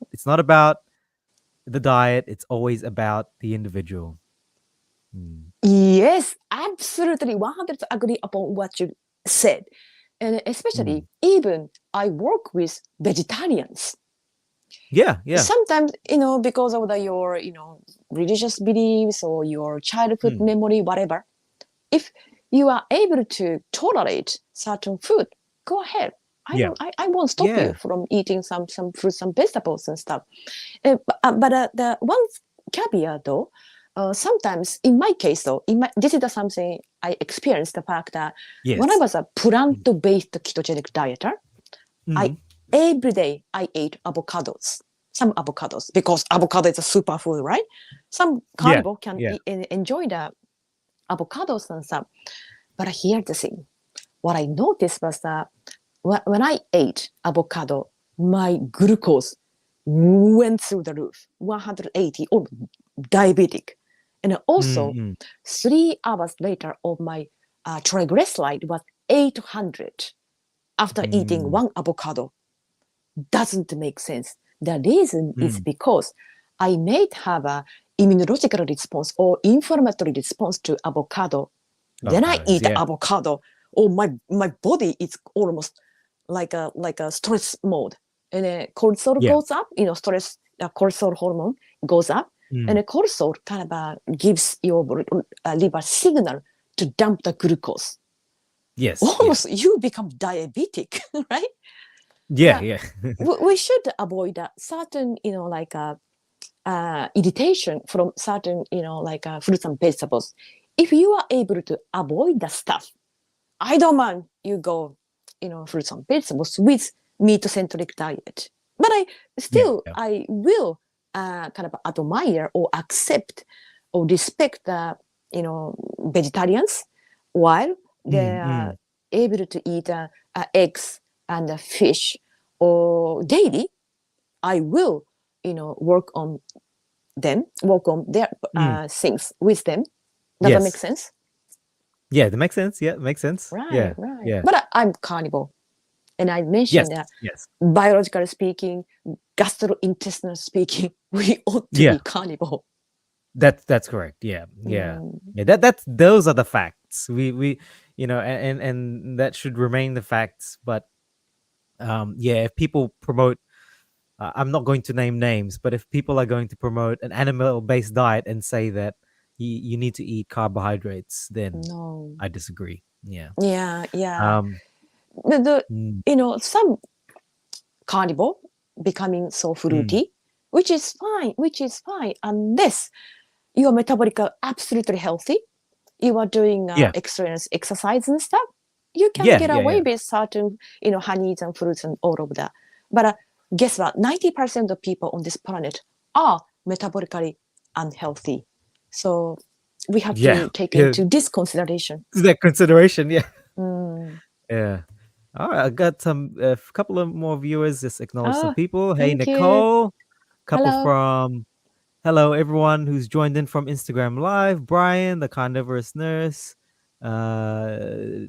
the diet. It's always about the individual. Mm. Yes, absolutely 100 agree upon what you said. And especially, Mm. even I work with vegetarians. Yeah, yeah. Sometimes, because of your, religious beliefs or your childhood Mm. memory, whatever, if you are able to tolerate certain food, go ahead. Yeah, I won't stop you yeah. from eating some fruits, some vegetables and stuff. But the one caveat though, sometimes in my case though, this is something I experienced the fact that when I Yes. was a plant-based ketogenic dieter, I Mm. every day I ate avocados, some avocados because avocado is a superfood, right? Some Yeah, carnivore can yeah. eat, enjoy the avocados and stuff. But here's the thing: what I noticed was that when I ate avocado, my glucose went through the roof, 180 or diabetic. And Mm, also, mm, 3 hours later, of my triglyceride was 800 after eating mm, one avocado. Doesn't make sense. The reason is mm. because I may have a immunological response or inflammatory response to avocado. Then I Avocados, eat yeah. avocado. Oh, my body is almost like a stress mode, and cortisol Yeah. goes up. Stress cortisol hormone goes up, and Mm. cortisol kind of gives your liver signal to dump the glucose. Yes, yeah. Almost you become diabetic, right? Yeah, Yeah, yeah. we should avoid a certain like irritation from certain like fruits and vegetables. If you are able to avoid the stuff, I don't mind you go, fruits and vegetables with meat-centric diet. But Yeah. I will kind of admire or accept or respect the, vegetarians while they Mm, are mm. able to eat eggs and fish or daily. I will, work on their Mm. things with them. Does that make Yes. sense? Yeah, that makes sense. Yeah, makes sense. Right, Yeah. right. Yeah. But I'm carnivore. And I Yes. mentioned that Yes. biologically speaking, gastrointestinal speaking, we ought to Yeah. be carnivore. That's correct. Yeah. Yeah. Mm, Yeah. That's those are the facts. And that should remain the facts. But yeah, if people promote, I'm not going to name names, but if people are going to promote an animal-based diet and say that you need to eat carbohydrates, then no. I disagree. Yeah. Yeah, yeah. Um. But Mm, some carnivore becoming so mm. fruity, which is fine, unless your metabolic are absolutely healthy, you are doing Yeah. exercise and stuff, you can Yeah. get Yeah. away Yeah. with certain, honeys and fruits and all of that. But guess what? 90% of people on this planet are metabolically unhealthy. So we have Yeah. to take Yeah. into this consideration. That consideration. Yeah. Mm. Yeah. All right. I got a couple of more viewers. Just acknowledge some Oh, people. Hey, thank you. Nicole. Couple Hello. from Hello, everyone who's joined in from Instagram Live. Brian, the carnivorous nurse. I'm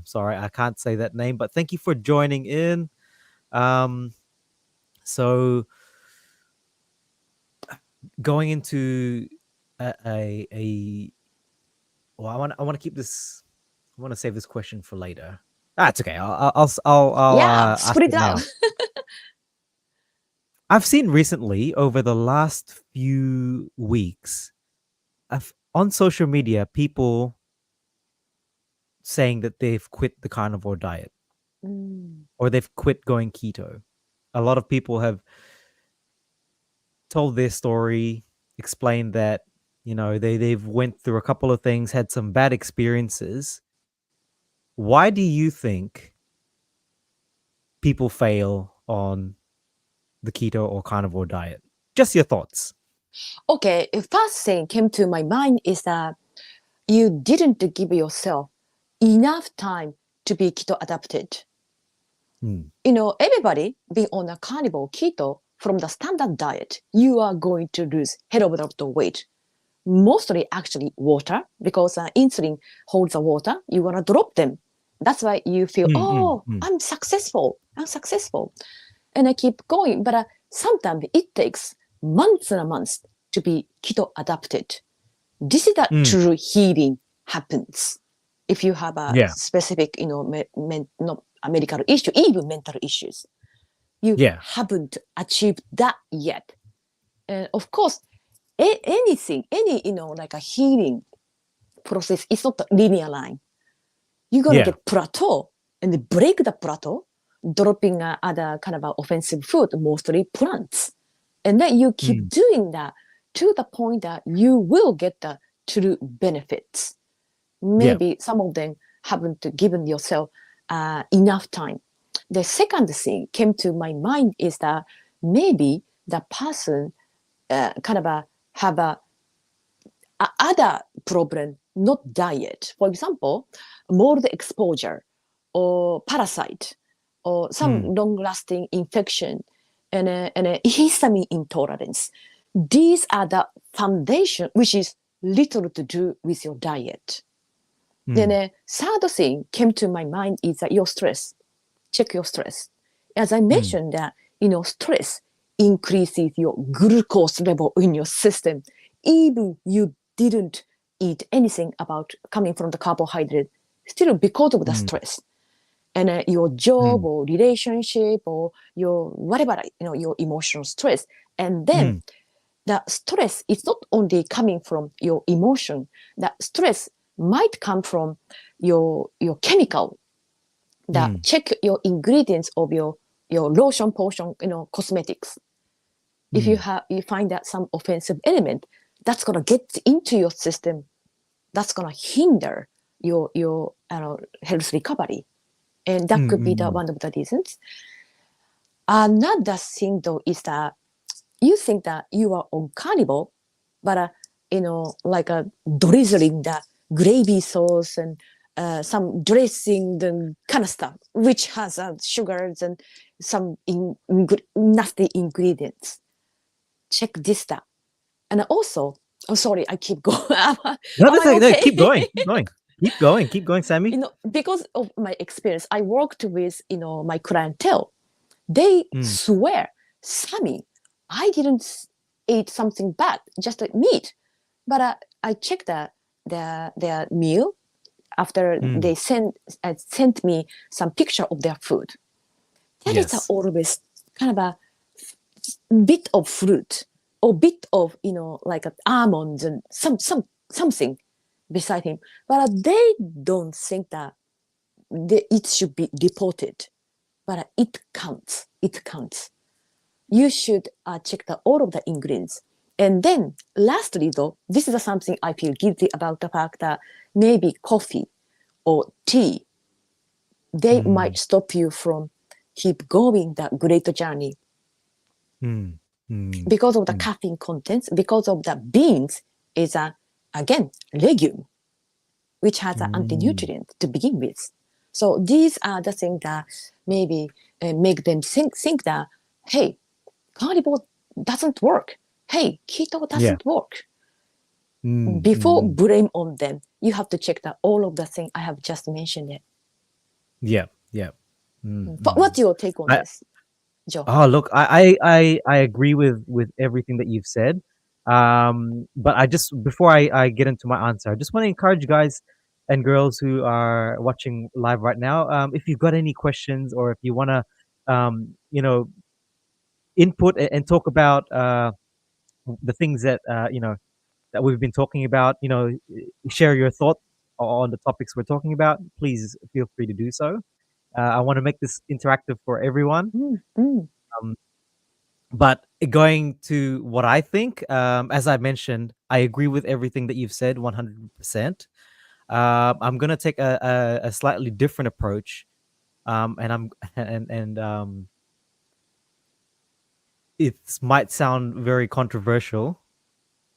sorry, I can't say that name, but thank you for joining in. Um, so going into a Well, I want to keep this. I want to save this question for later. Ah, it's okay. I'll Yeah, ask split it it out. now. I've seen recently over the last few weeks on social media people saying that they've quit the carnivore diet Mm, or they've quit going keto. A lot of people have told their story, explained that they've went through a couple of things, had some bad experiences. Why do you think people fail on the keto or carnivore diet? Just your thoughts. okay, the first thing came to my mind is that you didn't give yourself enough time to be keto adapted. Mm. Everybody being on a carnivore keto from the standard diet, you are going to lose hell of a lot of weight. Mostly actually water, because insulin holds the water. You want to drop them. That's why you feel, Mm, mm, oh, mm. I'm successful. I'm successful. And I keep going. But sometimes it takes months and months to be keto adapted. This is that Mm. true healing happens. If you have a Yeah. specific, not a medical issue, even mental issues, you Yeah. haven't achieved that yet. And of course, anything, like a healing process is not a linear line. You're gonna Yeah. get plateau and break the plateau, dropping other kind of offensive food, mostly plants, and then you keep Mm. doing that to the point that you will get the true benefits. Yeah. Maybe some of them haven't given yourself enough time. The second thing came to my mind is that maybe the person kind of have a other problem, not diet. For example, mold exposure or parasite or some Mm. long-lasting infection and a histamine intolerance. These are the foundation, which is little to do with your diet. Then Mm. a third thing came to my mind is that your stress. Check your stress. As I Mm. mentioned that, stress increases your glucose level in your system. Even you didn't eat anything about coming from the carbohydrate, still because of the Mm. stress. And your job Mm. or relationship or your whatever, your emotional stress. And then Mm. the stress is not only coming from your emotion, that stress might come from your chemical. That Mm. check your ingredients of your lotion potion, cosmetics. If Mm. you find that some offensive element that's gonna get into your system, that's gonna hinder your health recovery, and Mm. that could be the Mm. one of the reasons. Another thing though is that you think that you are on carnivore, but like a drizzling the gravy sauce and some dressing and kind of stuff, which has sugars and some nasty ingredients. Check this stuff. And also, oh sorry, I keep going. Am No, I no, okay? keep going. Keep going. Keep going. Keep going, Sammy. Because of my experience, I worked with my clientele. They Mm. swear, Sammy, I didn't eat something bad, just like meat. But I checked their meal after Mm. they sent me some picture of their food. There is Yes. always kind of a bit of fruit or bit of like almonds and something beside him. But they don't think that it should be reported. But it counts. It counts. You should check all of the ingredients. And then lastly though, this is something I feel guilty about, the fact that maybe coffee or tea, they Mm. might stop you from keep going that great journey Mm. Mm. because of the Mm. caffeine contents, because of the beans is again legume, which has an Mm. anti-nutrient to begin with. So these are the things that maybe make them think that, hey, carnivore doesn't work. Hey, keto Yeah. doesn't work. Mm. Before Mm. blame on them, you have to check that all of the things I have just mentioned it. Yeah. Yeah. Mm. But Mm. what's your take on I this, Joe? Oh, look, I agree with everything that you've said. But I just before I get into my answer, I just want to encourage you guys and girls who are watching live right now. If you've got any questions or if you want to, you know, input and talk about the things that that we've been talking about, share your thoughts on the topics we're talking about. Please feel free to do so. I want to make this interactive for everyone. うん、うん、Um, But going to what I think, as I mentioned, I agree with everything that you've said 100%. I'm gonna take a slightly different approach, and I'm and it might sound very controversial,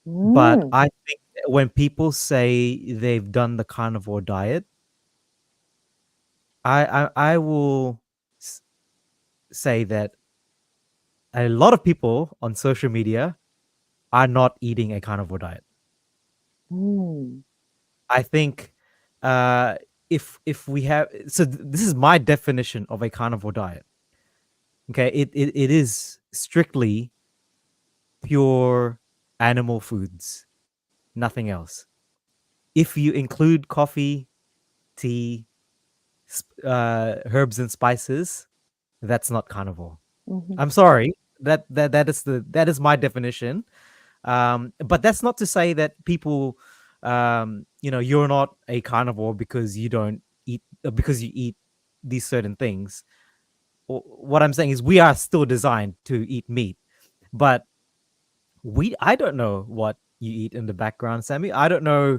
う but ん、I think that when people say they've done the carnivore diet, I will s- say that a lot of people on social media are not eating a carnivore diet. うん、I think uh, if we have this is my definition of a carnivore diet. Okay, it is strictly pure animal foods, nothing else. If you include coffee, tea, herbs and spices, that's not carnivore. うん、I'm sorry. That is my definition. But that's not to say that people, you're not a carnivore because you don't eat because you eat these certain things. What I'm saying is we are still designed to eat meat, but I don't know what you eat in the background, Sammy. I don't know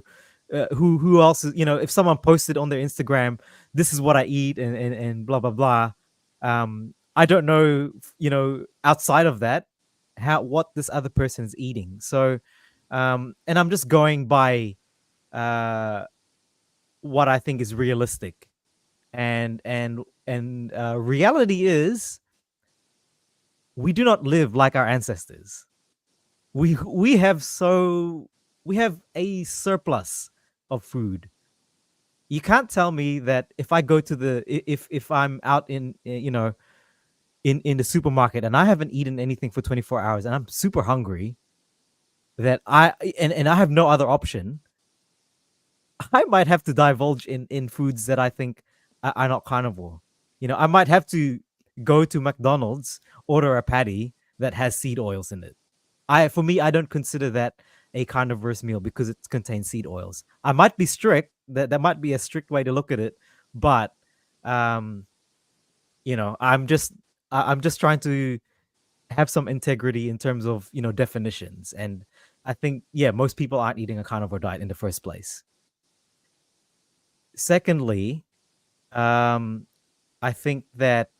who else is, if someone posted on their Instagram, this is what I eat and blah blah blah. I don't know, outside of that, how what this other person is eating. So, and I'm just going by uh what I think is realistic. And reality is we do not live like our ancestors. We have we have a surplus of food. You can't tell me that if I go to if I'm out in in the supermarket and I haven't eaten anything for 24 hours and I'm super hungry, that and I have no other option, I might have to divulge in foods that I think are not carnivore. I might have to go to McDonald's, order a patty that has seed oils in it. For me, I don't consider that a carnivorous meal because it contains seed oils. I might be strict. That might be a strict way to look at it, but um, I'm just trying to have some integrity in terms of definitions. And I think most people aren't eating a carnivore diet in the first place. Secondly, um, I think that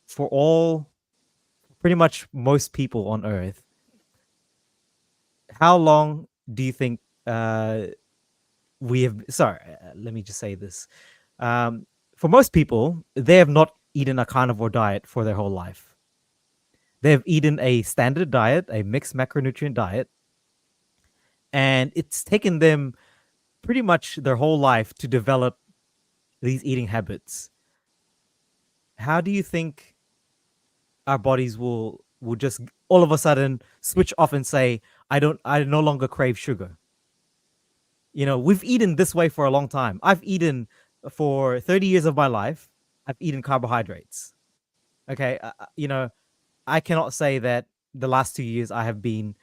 for all pretty much most people on Earth, how long do you think we have? Sorry, let me just say this. Um, for most people, they have not eaten a carnivore diet for their whole life. They've eaten a standard diet, a mixed macronutrient diet, and it's taken them pretty much their whole life to develop these eating habits. How do you think our bodies will just all of a sudden switch off and say, I no longer crave sugar? We've eaten this way for a long time. I've eaten for 30 years of my life. I've eaten carbohydrates. Okay. I cannot say that the last 2 years I have been,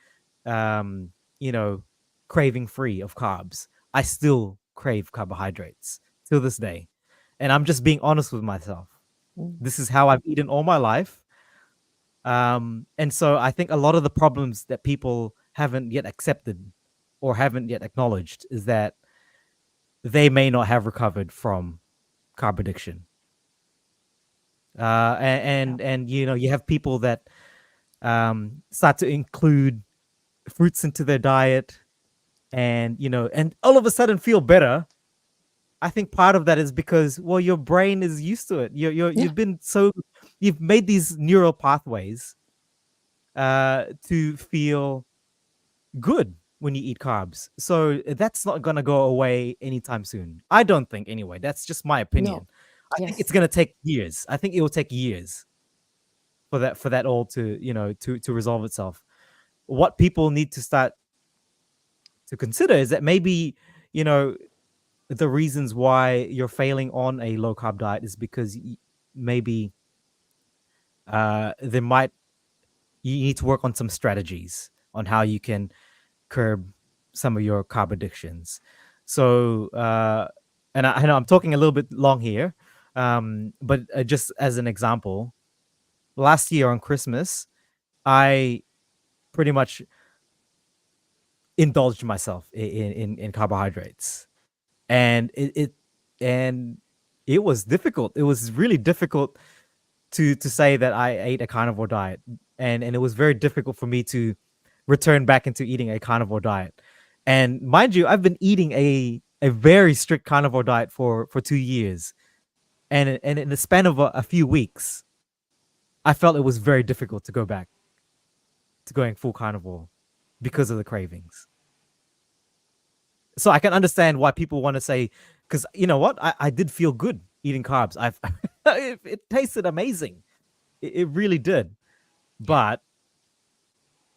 um, you know, craving free of carbs. I still crave carbohydrates till this day. And I'm just being honest with myself. うん、This is how I've eaten all my life. And so I think a lot of the problems that people haven't yet accepted or haven't yet acknowledged is that they may not have recovered from carb addiction. And you have people that start to include fruits into their diet, and and all of a sudden feel better. I think part of that is because, well, your brain is used to it. Yeah. You've made these neural pathways to feel good when you eat carbs. So that's not gonna go away anytime soon. I don't think anyway. That's just my No. opinion. I think it's Yes. gonna take years. I think it will take years for that all to to resolve itself. what people need to start to consider is that maybe, you know, the reasons why you're failing on a low carb diet is because maybe there might you need to work on some strategies on how you can curb some of your carb addictions. So, and I know I'm talking a little bit long here, but just as an example, last year on Christmas, I pretty much indulged myself in carbohydrates, and and it was difficult. It was really difficult to say that I ate a carnivore diet, and it was very difficult for me to return back into eating a carnivore diet. And mind you, I've been eating a very strict carnivore diet for 2 years, and in the span of a few weeks, I felt it was very difficult to go back to going full carnivore because of the cravings. So I can understand why people want to say, because you know what, I did feel good eating carbs. I've it tasted amazing. It really did. Yeah. But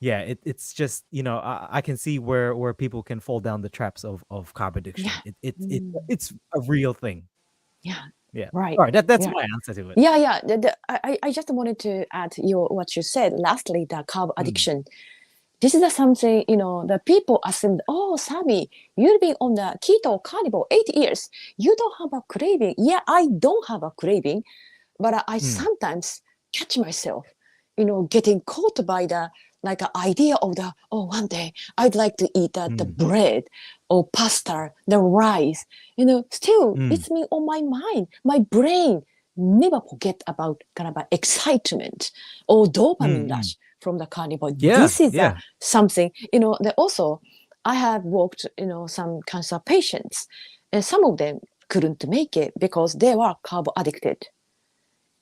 yeah, it's just, you know, I can see where people can fall down the traps of carb addiction. Yeah. Mm, It's a real thing. yeah. Yeah. Right. All right, that's Yeah. my answer to it. Yeah, yeah. I just wanted to add your what you said. Lastly, the carb Mm, addiction. This is the something, the people assume, oh, Sami, you've been on the keto carnivore 8 years. You don't have a craving. Yeah, I don't have a craving, but I mm, sometimes catch myself, getting caught by the like idea of the, oh, one day I'd like to eat the mm, bread or pasta, the rice. Still mm, it's me on my mind. My brain never forget about kind of excitement or mm, dopamine mm. rush from the carnivore. Yeah, This is yeah. something, that also I have worked, some cancer patients, and some of them couldn't make it because they were carb addicted.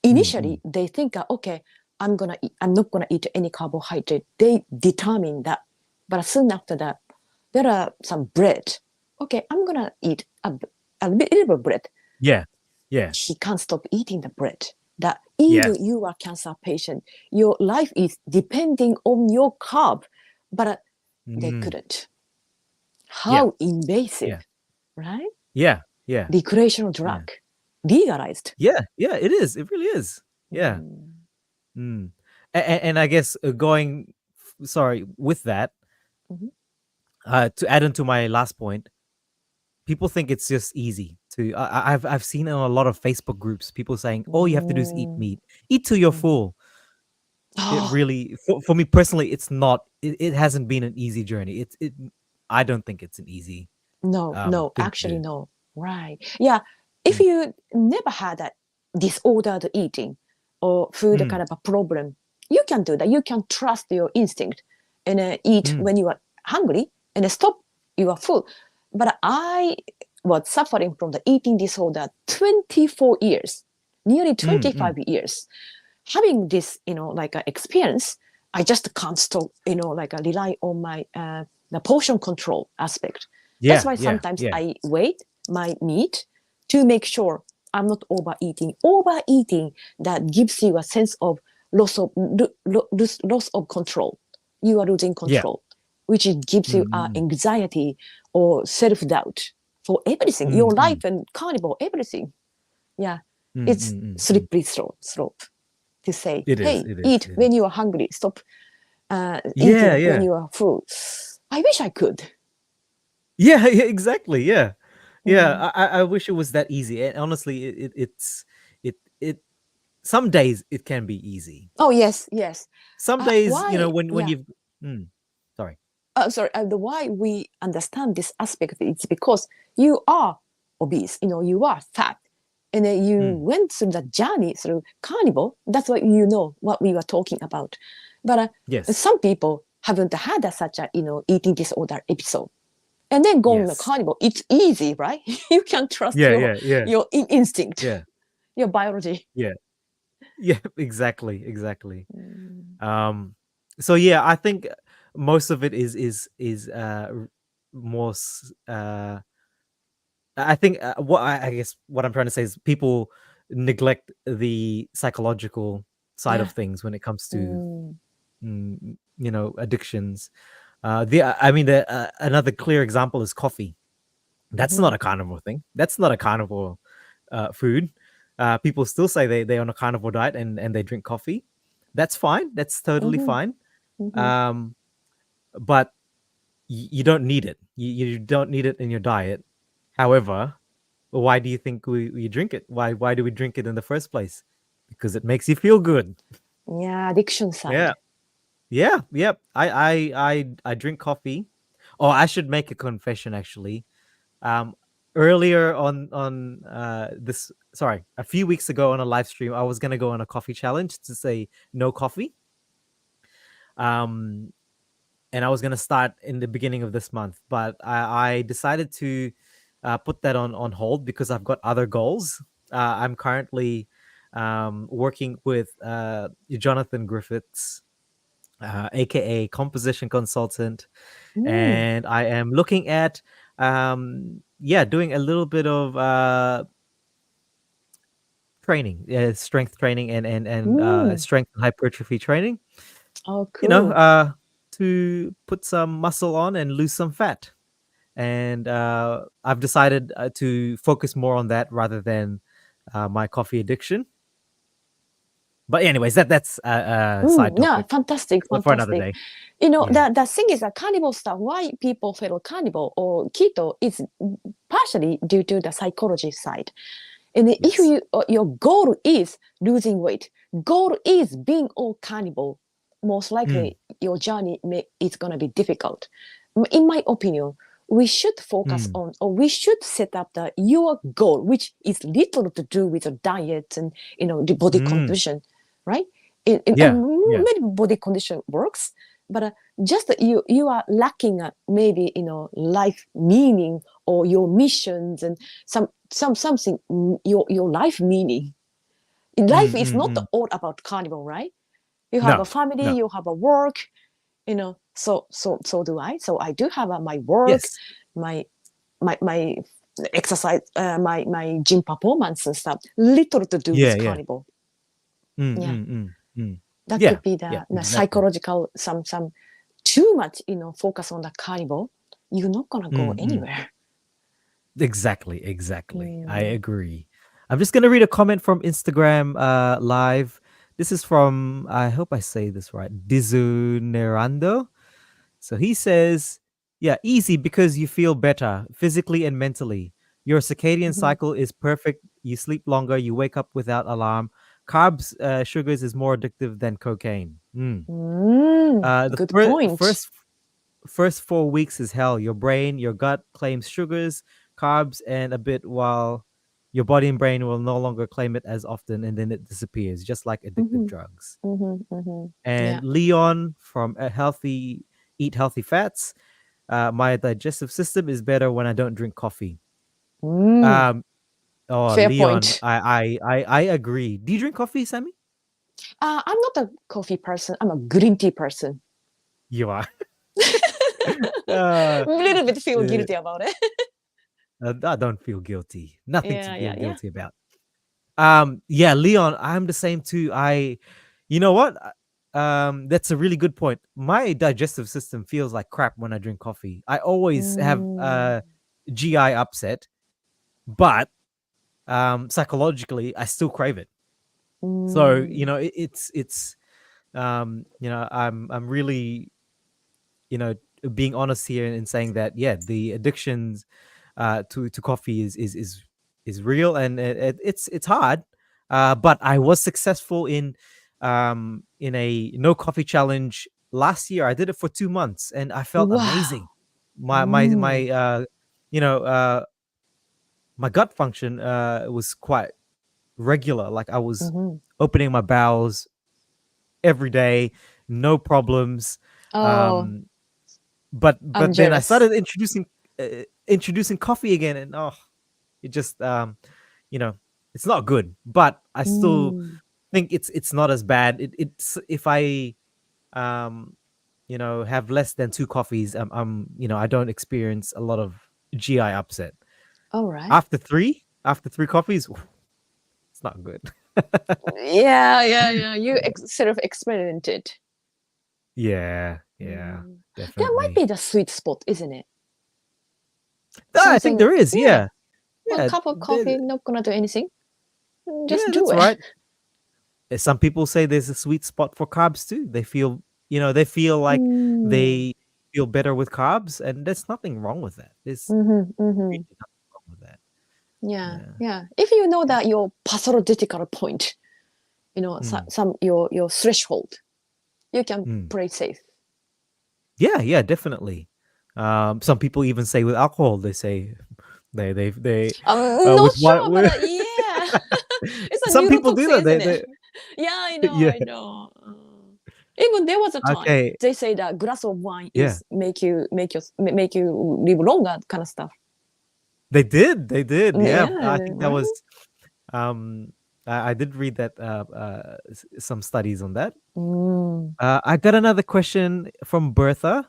Mm, Initially mm, they think, okay, I'm not gonna eat any carbohydrate. They determine that, but soon after that, there are some bread. Okay, I'm gonna eat a little bit of bread. yeah, yeah, He can't stop eating the bread. That yeah. even you are cancer patient, your life is depending on your carb, but they Mm, couldn't. yeah, How invasive, yeah, right? yeah, yeah, Recreational yeah, drug, legalized. yeah, yeah. It is. It really is. Yeah. Mm, Mm. And I guess sorry, with that, mhm. to add into my last point, people think it's just easy to. I've seen in a lot of Facebook groups people saying, "All you have to do is eat Mm, meat, eat till you're mhm. full." It Oh, really, for me personally, it's not. It hasn't been an easy journey. I don't think it's an easy no, no, thing to actually, do. no. Right. Yeah. If Mm, you never had a disordered eating or food mm, kind of a problem, you can do that. You can trust your instinct and eat mm, when you are hungry and stop you are full. But I was suffering from the eating disorder 24 years, nearly mm, mm. 25 years. Having this, like experience, I just can't stop, like rely on my the portion control aspect. That's Yeah, why yeah, sometimes yeah. I wait my meat to make sure I'm not overeating. Overeating that gives you a sense of loss of control. You are losing Yeah. control, which gives you Mm, anxiety or self doubt for everything, mm, your mm, life and carnivore, everything. Yeah, mm, it's mm, mm, mm. slippery slope to say, It is. hey, It is. eat It when is. you are hungry, stop Yeah, eating when yeah. you are full. I wish I could. Yeah, yeah, exactly. Yeah. Mm. Yeah, I wish it was that easy. And honestly, it some days it can be easy. Oh, yes, yes. Some days, you know, Why? when Yeah. you've sorry. Sorry. The why we understand this aspect is because you are obese. You are fat, and then you Mm, went through the journey through carnivore. That's what you know what we were talking about. But yes. some people haven't had such a eating disorder episode. And then go on the Yes. carnivore. It's easy, right? You can trust Yeah, your yeah, yeah. instinct, Yeah. your biology. Yeah. Yeah, exactly, exactly. Mm. Um so yeah, I think most of it is more I think what I guess what I'm trying to say is people neglect the psychological side of Yeah. things when it comes to Mm. addictions. I mean, another clear example is coffee. That's not Mm-hmm. a carnivore thing. That's not a carnivore food. People still say they're on a carnivore diet and they drink coffee. That's fine. That's totally Mm-hmm. fine. Mm-hmm. Um, but you don't need it. You don't need it in your diet. However, why do you think we drink it? Why do we drink it in the first place? Because it makes you feel good. Yeah, addiction Yeah. side. Yeah. Yep. I drink coffee. Oh, I should make a confession actually. Um, earlier on this sorry, a few weeks ago on a live stream, I was gonna go on a coffee challenge to say no coffee. Um, and I was gonna start in the beginning of this month, but I decided to put that on hold because I've got other goals. I'm currently working with Jonathan Griffiths, aka composition consultant, Mm. and I am looking at yeah, doing a little bit of training, strength training and Mm. strength and hypertrophy training. Oh, You know, cool. to put some muscle on and lose some fat. And I've decided to focus more on that rather than my coffee addiction. But anyways, that's a side Yeah, topic fantastic, for another fantastic. day. You know, Yeah. the thing is that carnivore stuff, why people follow carnivore or keto is partially due to the psychology side. And if Yes. your goal is losing weight, goal is being all carnivore, most Mm, likely your journey is going to be difficult. In my opinion, we should focus mm, on, or we should set up your goal, which is little to do with the diet and the body mm. composition, right? Yeah. Yeah. Maybe body condition works, but just you are lacking maybe life meaning or your missions and something your life meaning. Life Mm, is mm, not mm. all about carnival, right? You have a No. family, No. you have a work, so do I. So I do have my work, Yes. my my exercise, my gym performance and stuff. Little to do Yeah. with Yeah. carnival. Mm, Yeah, mm, mm, mm. that Yeah. could be Yeah. the Exactly. psychological some too much focus on the carnival. You're not gonna go Mm, mm. anywhere. Exactly. Exactly. I Mm. agree. I'm just gonna read a comment from Instagram live. This is from, I hope I say this right, Dizunerando. So he says, yeah, easy because you feel better physically and mentally. Your circadian Mhm. cycle is perfect. You sleep longer. You wake up without alarm. Carbs, sugars is more addictive than cocaine. Mm. The Good point. first 4 weeks is hell. Your brain, your gut claims sugars, carbs, and a bit, while your body and brain will no longer claim it as often, and then it disappears, just like addictive Mhm. drugs. Mhm. Mhm. Yeah. And Leon from a healthy Eat Healthy Fats. My digestive system is better when I don't drink coffee. Mm. Um, oh, Fair Leon, point. I agree. Do you drink coffee, Sammy? I'm not a coffee person. I'm a green tea person. You are. A little bit feel Yeah, guilty about it. I don't feel guilty. Nothing to Yeah, feel yeah, yeah. guilty about. Yeah, Leon, I'm the same too. You know what? That's a really good point. My digestive system feels like crap when I drink coffee. I always have Mm, GI upset, but psychologically, I still crave it. So mm, I'm really, you know, being honest here and saying that yeah, the addictions to coffee is real, and it's hard. But I was successful in a no coffee challenge last year. I did it for 2 months, and I felt amazing. wow. My Mm, you know my gut function was quite regular. Like I was mm-hmm. opening my bowels every day, no problems. Oh, Um, I'm but then I jealous. started introducing coffee again, and oh, it just you know, it's not good. But I still Mm. think it's not as bad. It's if I um have less than two coffees, I don't experience a lot of GI upset. All right. After three coffees, it's not good. Yeah, yeah, yeah. You sort of experimented. Yeah, Mm. There might definitely. be the sweet spot, isn't it? I think Something, there is. yeah. Yeah, One yeah, cup of coffee, not gonna do anything. Just yeah. do That's it. right. Some people say there's a sweet spot for carbs too. They feel, they feel like Mm. they feel better with carbs, and there's nothing wrong with that. There's Mm-hmm, mm-hmm. really nothing wrong with that. Yeah, Yeah. yeah. If you know that your pathological point, Mm. some your threshold, you can Mm. play safe. Yeah, definitely. Some people even say with alcohol, they say they I'm not with what sure, but yeah, it's a some people do neurotoxin, that. isn't it? They Yeah, I know, yeah. I know. Even there was a time Okay. they say that glass of wine Yeah. is make you live longer, kind of stuff. They did. They did. Yeah. I Yeah, think that right. was um I did read that some studies on that. Mm. I got another question from Bertha.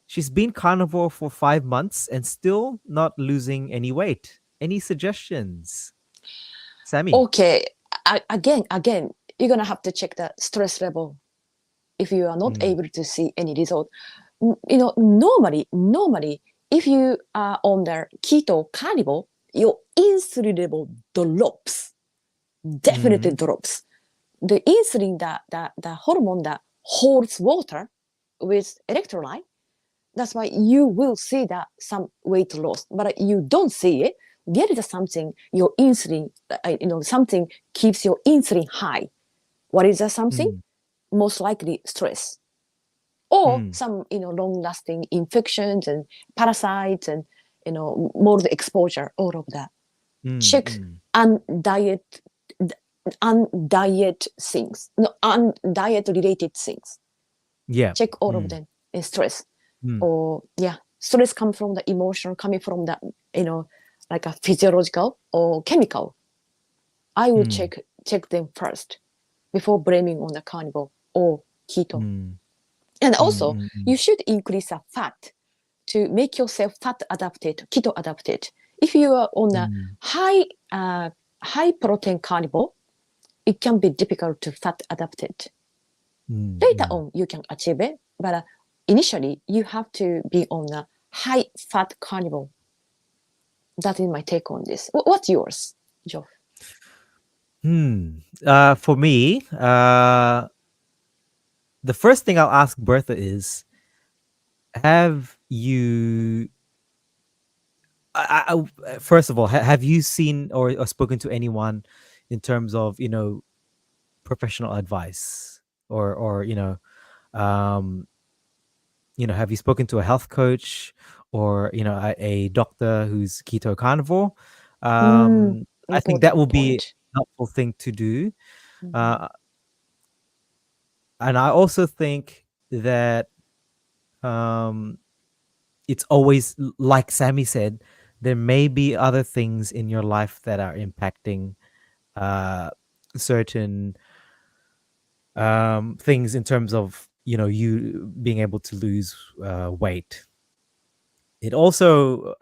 She's been carnivore for 5 months and still not losing any weight. Any suggestions? Sammy. Okay, again, you're gonna have to check the stress level if you are not Mm. able to see any result. Normally, if you are on the keto carnivore, your insulin level drops, definitely Mm. drops. The insulin, the hormone that holds water with electrolyte, that's why you will see that some weight loss, but you don't see it. There is something your insulin, something keeps your insulin high. What is that something? Mm. Most likely stress, or Mm. some long lasting infections and parasites and mold exposure, all of that. Mm. Check Mm. undiet undiet things, no, undiet related things. Yeah. Check all of Mm. them. And stress, Mm. or yeah, stress comes from the emotion, coming from the like a physiological or chemical. I would Mm. check them first before blaming on the carnivore or keto. Mm. And Mm. also, Mm. Mm. you should increase the fat to make yourself fat adapted, keto adapted. If you are on a Mm. high protein carnivore, it can be difficult to fat adapted. Mm. Later Mm. on, you can achieve it, but initially, you have to be on a high fat carnivore. That is my take on this. What's yours, Joe? Hmm. For me, the first thing I'll ask Bertha is, have you, first of all, have you seen or spoken to anyone in terms of, professional advice or, um, have you spoken to a health coach or, a doctor who's keto carnivore? Mm, I think that important will be point. a helpful thing to do. Mhm. Uh, and I also think that um, it's always like Sammy said, there may be other things in your life that are impacting uh, certain things in terms of you being able to lose weight. It also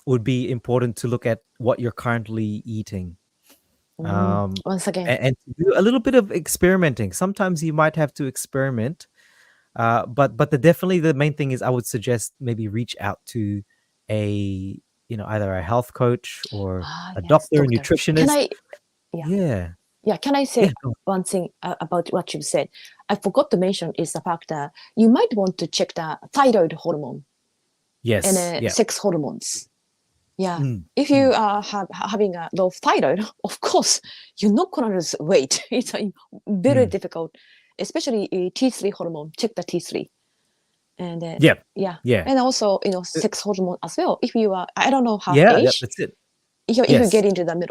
would be important to look at what you're currently eating, um, Once again. and to do a little bit of experimenting. Sometimes you might have to experiment. But definitely the main thing is I would suggest maybe reach out to a either a health coach or Ah, a yes, doctor, a doctor. Can nutritionist. I, yeah, Yeah, yeah, can I yeah, say one thing about what you said? I forgot to mention is the fact that you might want to check the thyroid hormone and yes, yeah, sex hormones. Yeah. mm, If mm, you are having a low thyroid, of course, you're not going to lose weight. It's very mm, difficult, especially T3 hormone. Check the T3. And yeah, yeah. yeah, And also, uh, sex hormone as well. If you are, I don't know how yeah, yeah. age, That's it. if you Yes, get into the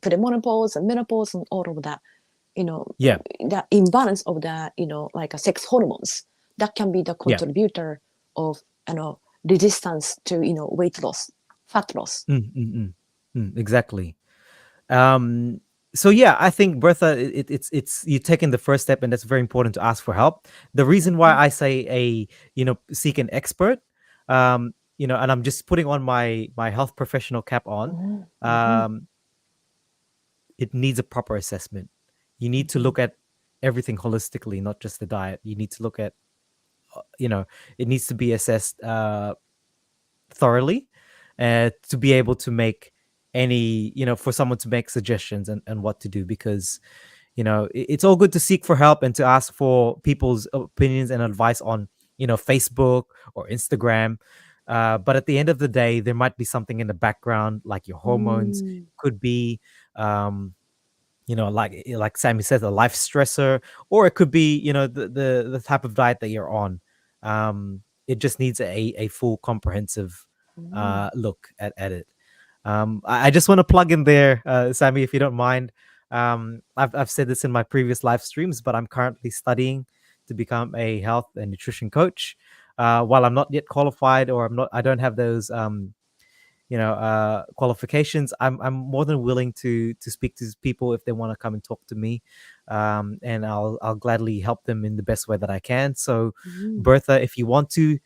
premenopause and menopause and all of that, you know, yeah, the imbalance of the, like a sex hormones, that can be the yeah, contributor of, resistance to, weight loss, fat loss. mm, mm, mm, exactly. Um, so yeah, I think Bertha, it's you taking the first step, and that's very important to ask for help. The reason why Mhm. I say seek an expert, and I'm just putting on my health professional cap on. Mhm. Mhm. Um, it needs a proper assessment. You need to Mhm. look at everything holistically, not just the diet. You need to look at it needs to be assessed thoroughly, to be able to make any, for someone to make suggestions and what to do. Because it's all good to seek for help and to ask for people's opinions and advice on Facebook or Instagram, but at the end of the day, there might be something in the background, like your hormones. Mm. Could be, like Sammy said, a life stressor, or it could be the type of diet that you're on. It just needs a full comprehensive Mm. look at it. I just want to plug in there, Sammy, if you don't mind. I've said this in my previous live streams, but I'm currently studying to become a health and nutrition coach. While I'm not yet qualified, or I don't have those qualifications, I'm more than willing to speak to people if they want to come and talk to me, and I'll gladly help them in the best way that I can. So, Mm. Bertha, if you want to,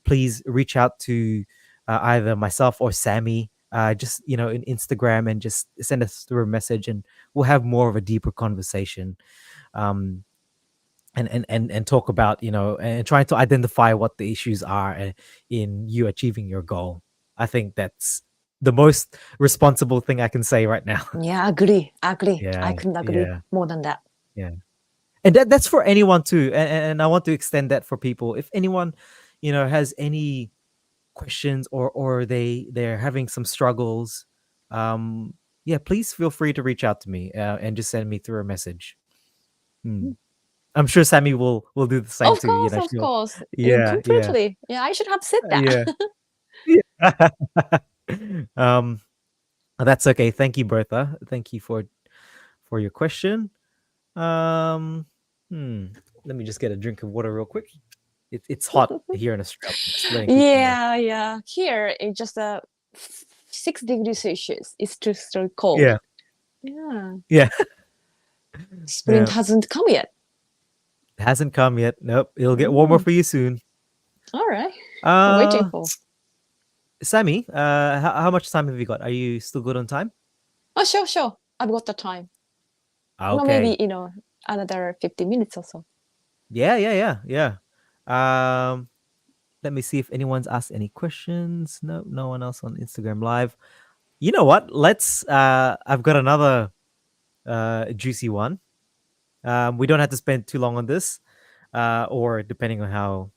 please reach out to either myself or Sammy, just in Instagram, and just send us through a message, and we'll have more of a deeper conversation. Um, and talk about, and trying to identify what the issues are, in you achieving your goal. I think that's the most responsible thing I can say right now. Yeah, agree, agree. Yeah, I couldn't agree yeah, more than that. yeah. And that's for anyone too. And I want to extend that for people. If anyone, has any questions, or they're having some struggles, yeah, please feel free to reach out to me, and just send me through a message. Hmm. I'm sure Sammy will do the same Of too. course, of She'll. course. You Yeah, yeah, completely. Yeah, I should have said that. yeah, yeah. um, that's okay. Thank you, Bertha. Thank you for your question. Um, hmm. Let me just get a drink of water real quick. It's hot here in Australia. Just letting people know. Yeah, yeah. Here it's just 6 degrees Celsius. It's just so cold. Yeah, Yeah. yeah, Spring yeah. hasn't come yet. It hasn't come yet. Nope. It'll get warmer Mm. for you soon. All right. I'm waiting Uh, for. Sammy, how much time have you got? Are you still good on time? Oh, sure, sure. I've got the time. Well, maybe, Okay. another 50 minutes or so. Yeah, yeah, yeah, yeah. Let me see if anyone's asked any questions. No, no one else on Instagram Live. You know what? I've got another juicy one. We don't have to spend too long on this, or depending on how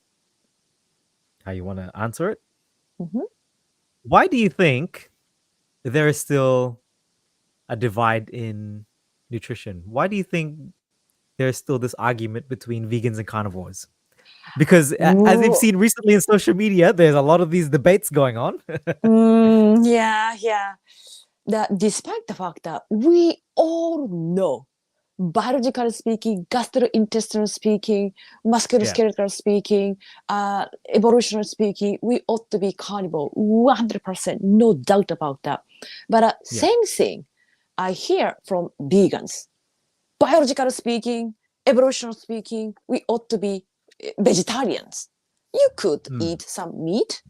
you want to answer it. Hmm. Why do you think there is still a divide in nutrition? Why do you think there's still this argument between vegans and carnivores? Because as we've Ooh. seen recently in social media, there's a lot of these debates going on. Yeah, yeah. Despite the fact that we all know, biologically speaking, gastrointestinal speaking, Yeah. musculoskeletal speaking, evolutionary speaking, we ought to be carnivore, 100%, no doubt about that. But Yeah. same thing I hear from vegans. Biologically speaking, evolutionary speaking, we ought to be vegetarians. You could Mm. eat some meat.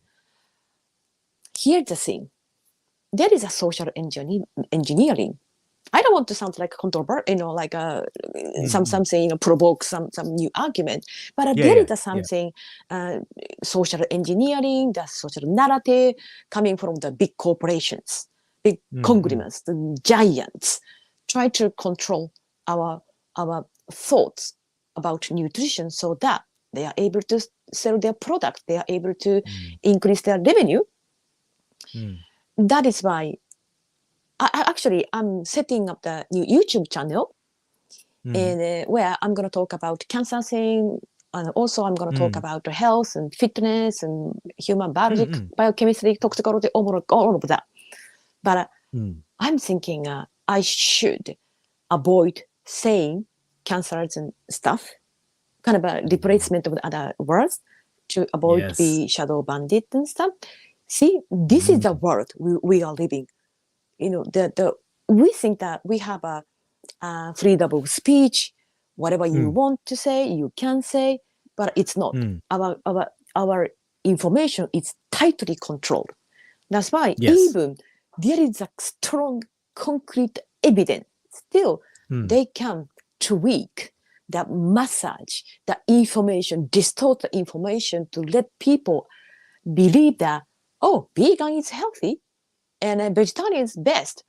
Here's the thing. There is a social engineering. I don't want to sound like controversial, like Mm-mm. something, provoke some new argument. But Yeah, there yeah, is a yeah. something social engineering, the social narrative coming from the big corporations, big Mm-mm. conglomerates, the giants, try to control our our thoughts about nutrition so that they are able to sell their product, they are able to Mm. increase their revenue. Mm. That is why actually I'm setting up the new YouTube channel, Mm. and where I'm going to talk about cancer thing, and also I'm going to talk Mm. about health and fitness and human biology, Mm-mm. biochemistry, toxicology, all of that. But Mm. I'm thinking I should avoid saying cancers and stuff, kind of a Mm. replacement of the other words to avoid Yes. be shadow bandit and stuff. See, this is the Mm. world we are living. The we think that we have a freedom of speech, whatever you Mm. want to say, you can say, but it's not. Mm. Our information is tightly controlled. That's why Yes. even there is a strong concrete evidence, still Mm. they can tweak that massage the information, distort the information to let people believe that, oh, vegan is healthy and a vegetarian is best.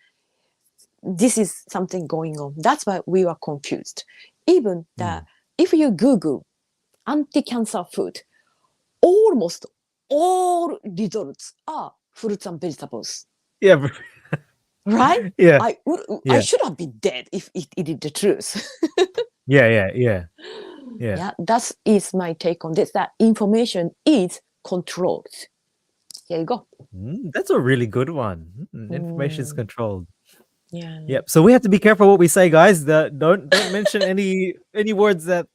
This is something going on. That's why we were confused. Even that Mm. if you Google anti-cancer food, almost all results are fruits and vegetables. Yeah. Right? Yeah. I Yeah. should have been dead if it is the truth. Yeah. Yeah. Yeah. Yeah. Yeah, that is my take on this. That information is controlled. Here you go. That's a really good one. Information is Mm, controlled. yeah. Yep. So we have to be careful what we say, guys. Don't mention any words that.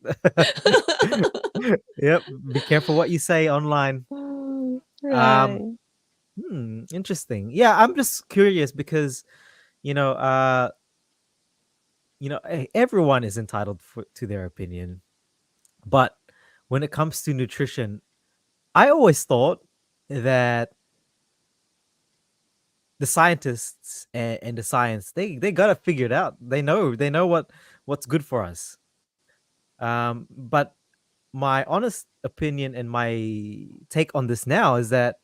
Yep. Be careful what you say online. Um. Right. Interesting. Yeah, I'm just curious because you know, everyone is entitled to their opinion, but when it comes to nutrition, I always thought that the scientists and the science they got it figured out. They know what's good for us. But my honest opinion and my take on this now is that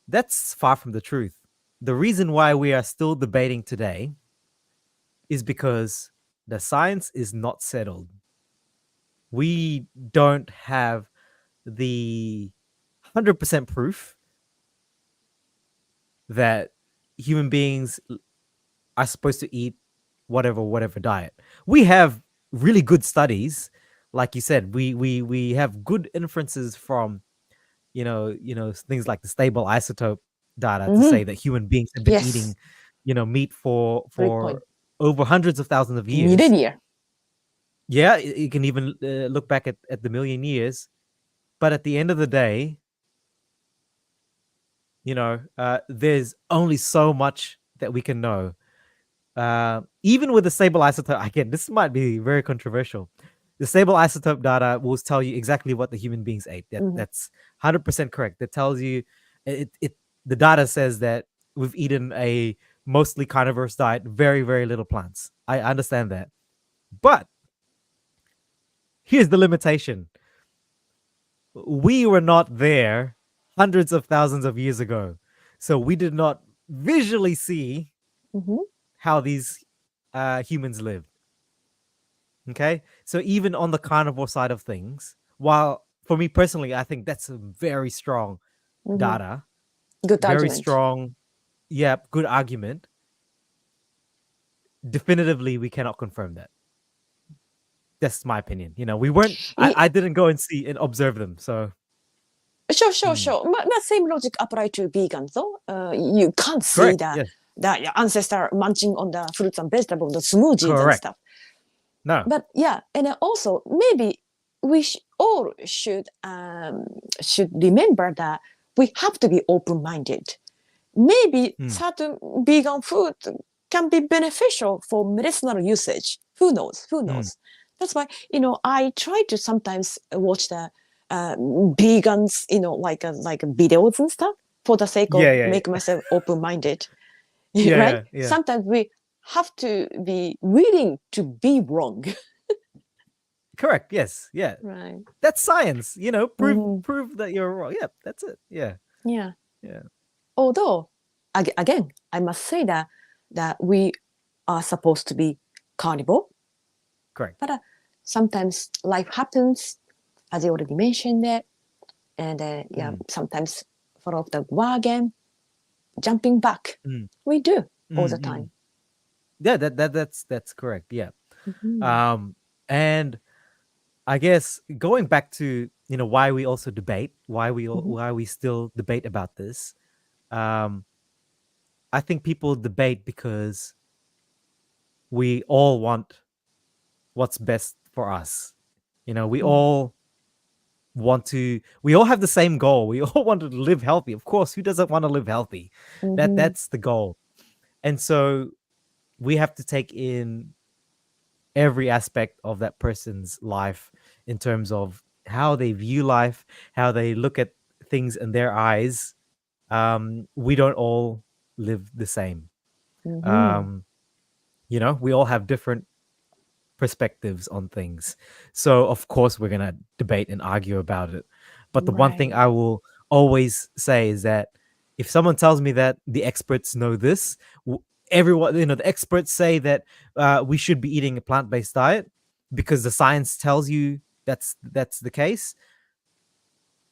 that's far from the truth. The reason why we are still debating today is because the science is not settled. We don't have the 100% proof that human beings are supposed to eat whatever diet. We have really good studies, like you said. We have good inferences from things like the stable isotope data to Mm-hmm. say that human beings have been Yes. eating meat for Great point. over hundreds of thousands of years. Millennia. Yeah, you can even look back at the million years. But at the end of the day, there's only so much that we can know. Even with the stable isotope, again, this might be very controversial. The stable isotope data will tell you exactly what the human beings ate. Mm-hmm. That's 100% correct. That tells you it. The data says that we've eaten a mostly carnivorous diet, very very little plants. I understand that, but here's the limitation: we were not there hundreds of thousands of years ago, so we did not visually see Mm-hmm. how these humans lived. Okay. So even on the carnivore side of things, while for me personally, I think that's a very strong Mm-hmm. data, Good very argument. strong, yeah, good argument. Definitively, we cannot confirm that. That's my opinion. We weren't, I- I didn't go and see and observe them. So, Sure, sure, hmm, sure. But same logic apply to vegans, though. You can't see correct. the Yes, your ancestor munching on the fruits and vegetables, the smoothies and correct. stuff. No. But yeah, and then also maybe we all should remember that we have to be open-minded. Maybe Hmm. certain vegan food can be beneficial for medicinal usage. Who knows? Who Hmm. knows? That's why I try to sometimes watch the vegans, like videos and stuff for the sake of Yeah, yeah, make myself open-minded. yeah, Right? yeah, yeah. Sometimes we have to be willing to be wrong. Correct. Yes. Yeah. Right. That's science. Prove Mhm. prove that you're wrong. Yeah, that's it. Yeah. Yeah. Yeah. Although, again, I must say that we are supposed to be carnivore, Correct. but sometimes life happens, as you already mentioned it, and yeah, Mm, sometimes fall off the wagon, jumping back. mm, We do all mm, the mm. time. Yeah, that's correct. Yeah. Mhm. Um, and I guess going back to why we also debate, Mhm. why we still debate about this. Um, I think people debate because we all want what's best for us. We Mhm. all we all have the same goal. We all want to live healthy. Of course, who doesn't want to live healthy? Mhm. That's the goal. And so we have to take in every aspect of that person's life in terms of how they view life, how they look at things in their eyes. We don't all live the same. Mhm. Um, we all have different perspectives on things. So of course we're gonna debate and argue about it. But the one thing Right. I will always say is that if someone tells me that the experts know this, everyone, the experts say that we should be eating a plant-based diet because the science tells you that's the case.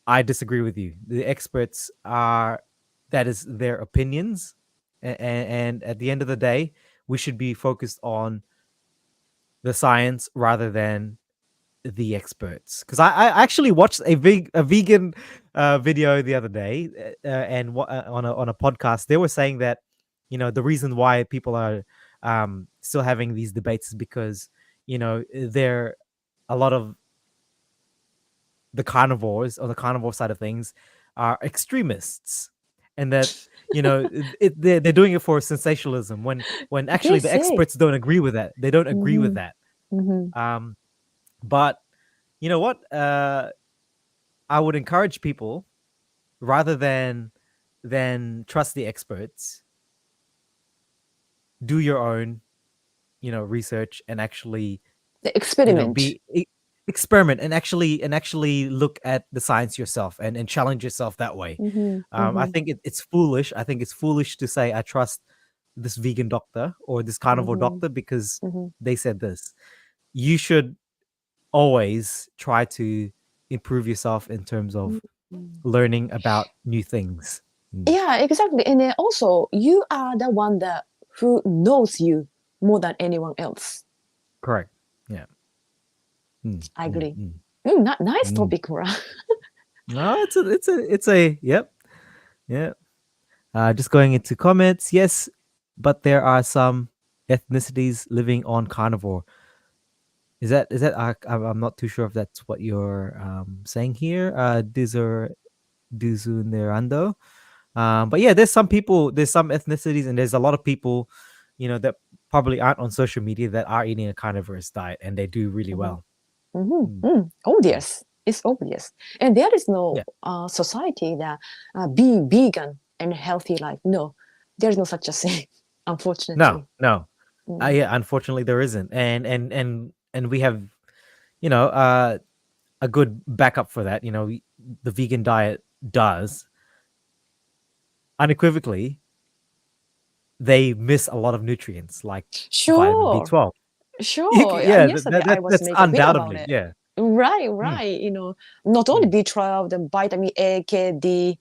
I disagree with you. The experts are that is their opinions, and at the end of the day, we should be focused on the science rather than the experts. Because I actually watched a vegan video the other day, and on a podcast, they were saying that the reason why people are still having these debates is because there a lot of the carnivores on the carnivore side of things are extremists, and that they're doing it for sensationalism when They actually the say. experts don't agree with that. They don't agree with Mm-hmm. that. Mm-hmm. But you know what? I would encourage people rather than trust the experts, do your own research and actually The experiment. experiment and actually look at the science yourself and challenge yourself that way. Mm-hmm. I Mm-hmm. think it's foolish. I think it's foolish to say I trust this vegan doctor or this carnivore Mm-hmm. doctor because Mm-hmm. they said this. You should always try to improve yourself in terms of Mm-hmm. learning about new things. Mm, Yeah, exactly. And then also, you are the one that who knows you more than anyone else. correct. Yeah. Mm, I mm, agree. mm, Nice mm. topic, Mura. No, it's a yep. Yeah. Just going into comments. Yes, but there are some ethnicities living on carnivore. Is that I'm not too sure if that's what you're saying here. Duzunerando. But yeah, there's some ethnicities, and there's a lot of people, that probably aren't on social media that are eating a carnivorous diet, and they do really Mm-hmm. well. Mm, Mm-hmm. Mm. mm. Obvious. It's obvious. And there is no Yeah. society that be vegan and healthy life. No, there's no such a thing, No, unfortunately. no. Mm. Yeah, unfortunately there isn't. And we have, you know, uh a good backup for that. The vegan diet does unequivocally they miss a lot of nutrients like vitamin Sure, B12. sure. Yeah, Yesterday I was that's make a video about undoubtedly. it. Yeah. Right, Mm, right. Not only mm. B12, the vitamin A, K, D,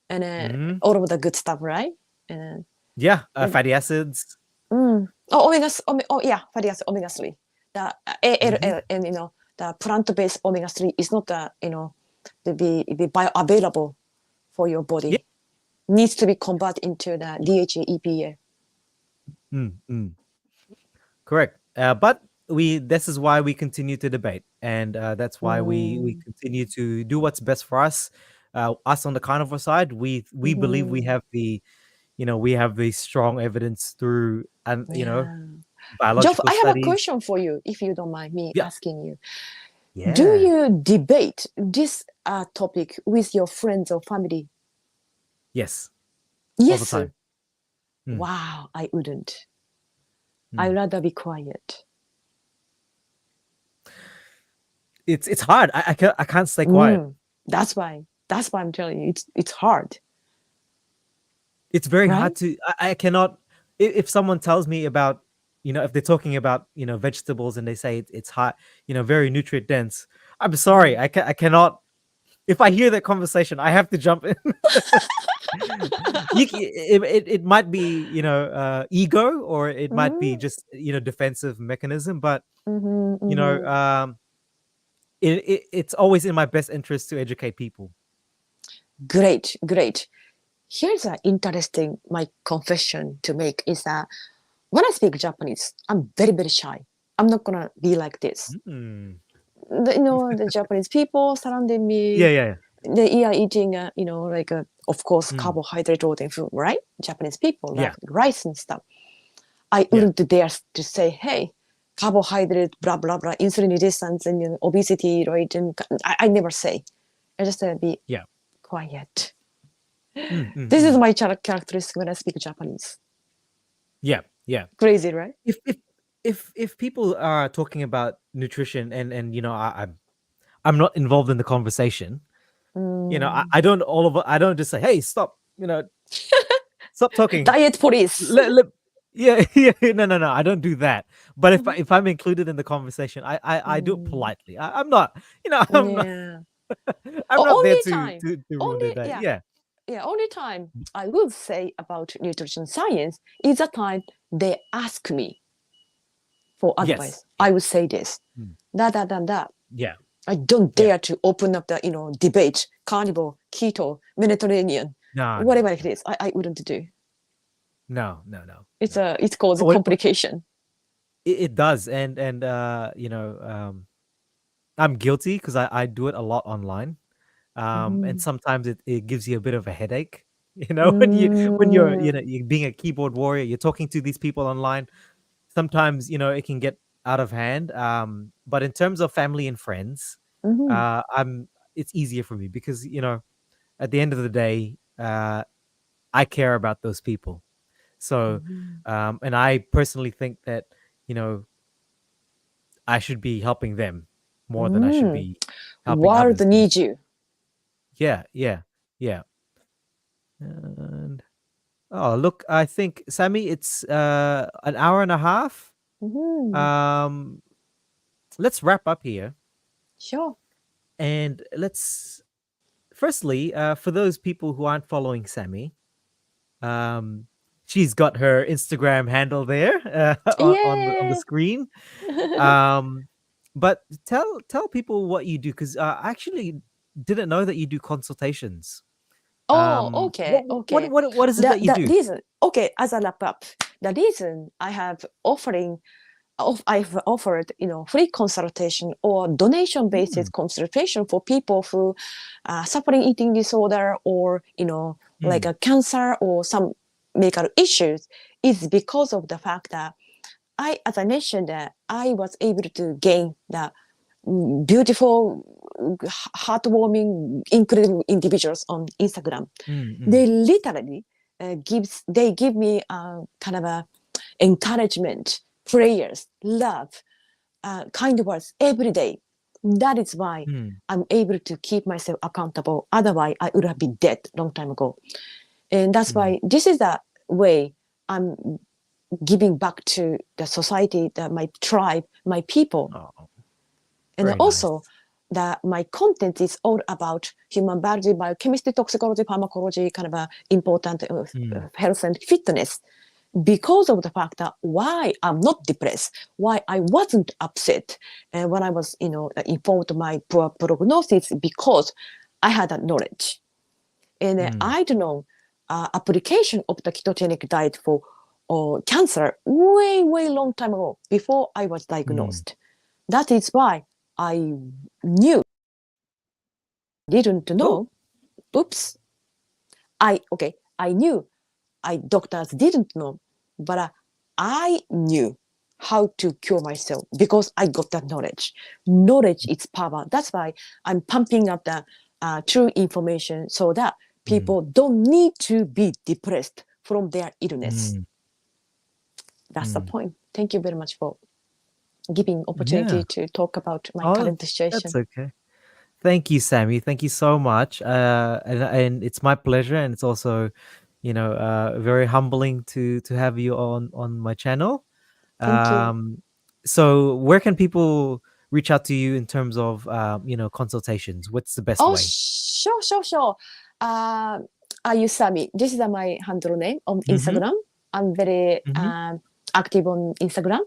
and Mhm. all of the good stuff, right? And Yeah, then, fatty acids. oh, oh, yeah, fatty acid, omega 3. The Mhm. ALL and, the plant-based omega 3 is not, to be bioavailable for your Yeah. body. Needs to be converted into the DHA, EPA. Mm, mm. Correct. But this is why we continue to debate, and that's why we Mm, continue to do what's best for us. Us on the carnivore side, we believe we mm-hmm. have the strong evidence through and Yeah. Jeff, biological I have a studies. question for you, if you don't mind me Yeah. asking you. Do Yeah. you debate this topic with your friends or family? Yes. All the Yes. time. Mm, Wow, I wouldn't. I'd mm. rather be quiet. It's hard. I can't stay quiet. Mm, that's why I'm telling you, it's hard, It's very right? hard to. I cannot. If someone tells me about, if they're talking about, vegetables and they say it's high, very nutrient dense. I'm sorry. Mm. I cannot. If I hear that conversation, I have to jump in. It might be, ego, or it might be Mm, just, defensive mechanism, but mm-hmm, you know, mm-hmm. um, it's always in my best interest to educate people. Great, great. Here's an interesting my confession to make is that when I speak Japanese, I'm very, very shy. I'm not gonna be like this. Mm. The Japanese people surrounding Yeah, me, yeah, yeah. they are eating, like, of course, Mm. carbohydrate loading food, right? Japanese people love Yeah, rice and stuff. I yeah. wouldn't dare to say, hey, carbohydrate, blah, blah, blah, insulin resistance and, obesity, right? And I never say. I just be Yeah. quiet. Mm, mm, This is mm. my characteristic when I speak Japanese. Yeah, yeah. Crazy, right? If if people are talking about nutrition and I'm not involved in the conversation, Mm. I don't I don't just say, hey, stop, stop talking. Diet police. Let yeah, yeah, no, I don't do that. But if Mhm. if I'm included in the conversation, I do it Mm. politely. I'm not, I'm not, Yeah. I'm not there Only to time. ruin Only their day. yeah. Yeah. Yeah. Only time I will say about nutrition science is the time they ask me for Yes. advice. Yeah. I would say this. Mm. That. Yeah. I don't Yeah. dare to open up the debate, carnivore, keto, Mediterranean, No, no, whatever it no, is. I wouldn't do. no, no, no, It's no. it causes What complication. it does, and I'm guilty because I do it a lot online. And Mhm. sometimes it gives you a bit of a headache. When you're Mm. you're being a keyboard warrior, you're talking to these people online. Sometimes it can get out of hand. But in terms of family and friends, Mhm. I'm it's easier for me because at the end of the day, I care about those people. So, Mhm. and I personally think that you know I should be helping them more than I should Mm. be helping World others. needs you. Yeah, yeah, yeah. And oh, look, I think Sammy, it's an hour and a half. Mhm. Um, let's wrap up here, Sure. and let's firstly, for those people who aren't following Sammy, um, she's got her Instagram handle there on the Yeah. screen. Um, but tell people what you do because I actually didn't know that you do consultations. Oh, okay, okay. What is it The that you the do? reason, okay, as a wrap up, the reason I have I've offered, free consultation or donation Mm, basis consultation for people who suffering eating disorder or, like mm, a cancer or some medical issues is because of the fact that as I mentioned, that I was able to gain the beautiful, heartwarming, incredible individuals on Instagram. mm, mm, They literally they give me kind of a encouragement, prayers, love, kind words every day. That is why mm, I'm able to keep myself accountable. Otherwise, I would have been dead long time ago. And that's mm. why this is the way I'm giving back to the society, my tribe, my people. Oh, And very nice. also that my content is all about human biology, biochemistry, toxicology, pharmacology, kind of important Mm, health and fitness because of the fact that why I'm not depressed, why I wasn't upset when I was, informed my poor prognosis because I had that knowledge. And mm, I don't know application of the ketogenic diet for cancer way, way long time ago before I was mm. diagnosed. That is why I knew, didn't Oh, know. Oops. I knew doctors didn't know, but I knew how to cure myself because I got that knowledge. Knowledge is power. That's why I'm pumping up the true information so that mm, people don't need to be depressed from their illness. mm, That's the mm. point. Thank you very much for giving Yeah. opportunity to talk about my Oh, current that's situation. okay. Thank you, Sammy. Thank you so much. And it's my pleasure, and it's also, very humbling to have you on my channel. Thank you. So where can people reach out to you in terms of consultations? What's the best Oh, way? sure. Uh, I use Sami. This is my handle name on Mm-hmm. Instagram. I'm very Mm-hmm. active on Instagram.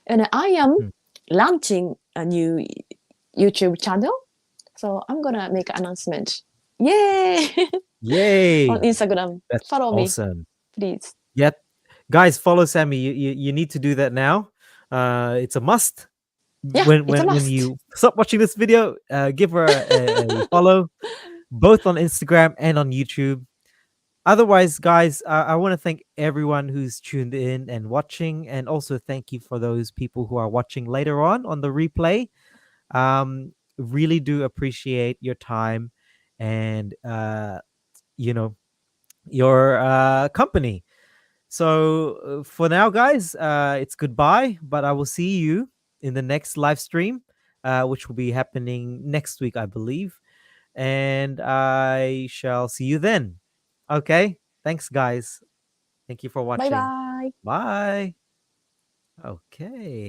And I am Mm. launching a new YouTube channel. So I'm going to make an announcement. Yay! On Yay! Instagram. That's Follow me, awesome. please. Yeah, guys, follow Sammy. You need to do that now. It's a must. Yeah, it's a When must. you stop watching this video, give her a follow, both on Instagram and on YouTube. Otherwise, guys, I want to thank everyone who's tuned in and watching, and also thank you for those people who are watching later on the replay. Really do appreciate your time and you know your company. So for now, guys, it's goodbye. But I will see you in the next live stream, which will be happening next week, I believe. And I shall see you then. Okay. Thanks, guys. Thank you for バイ watching. バイ。Bye. Okay.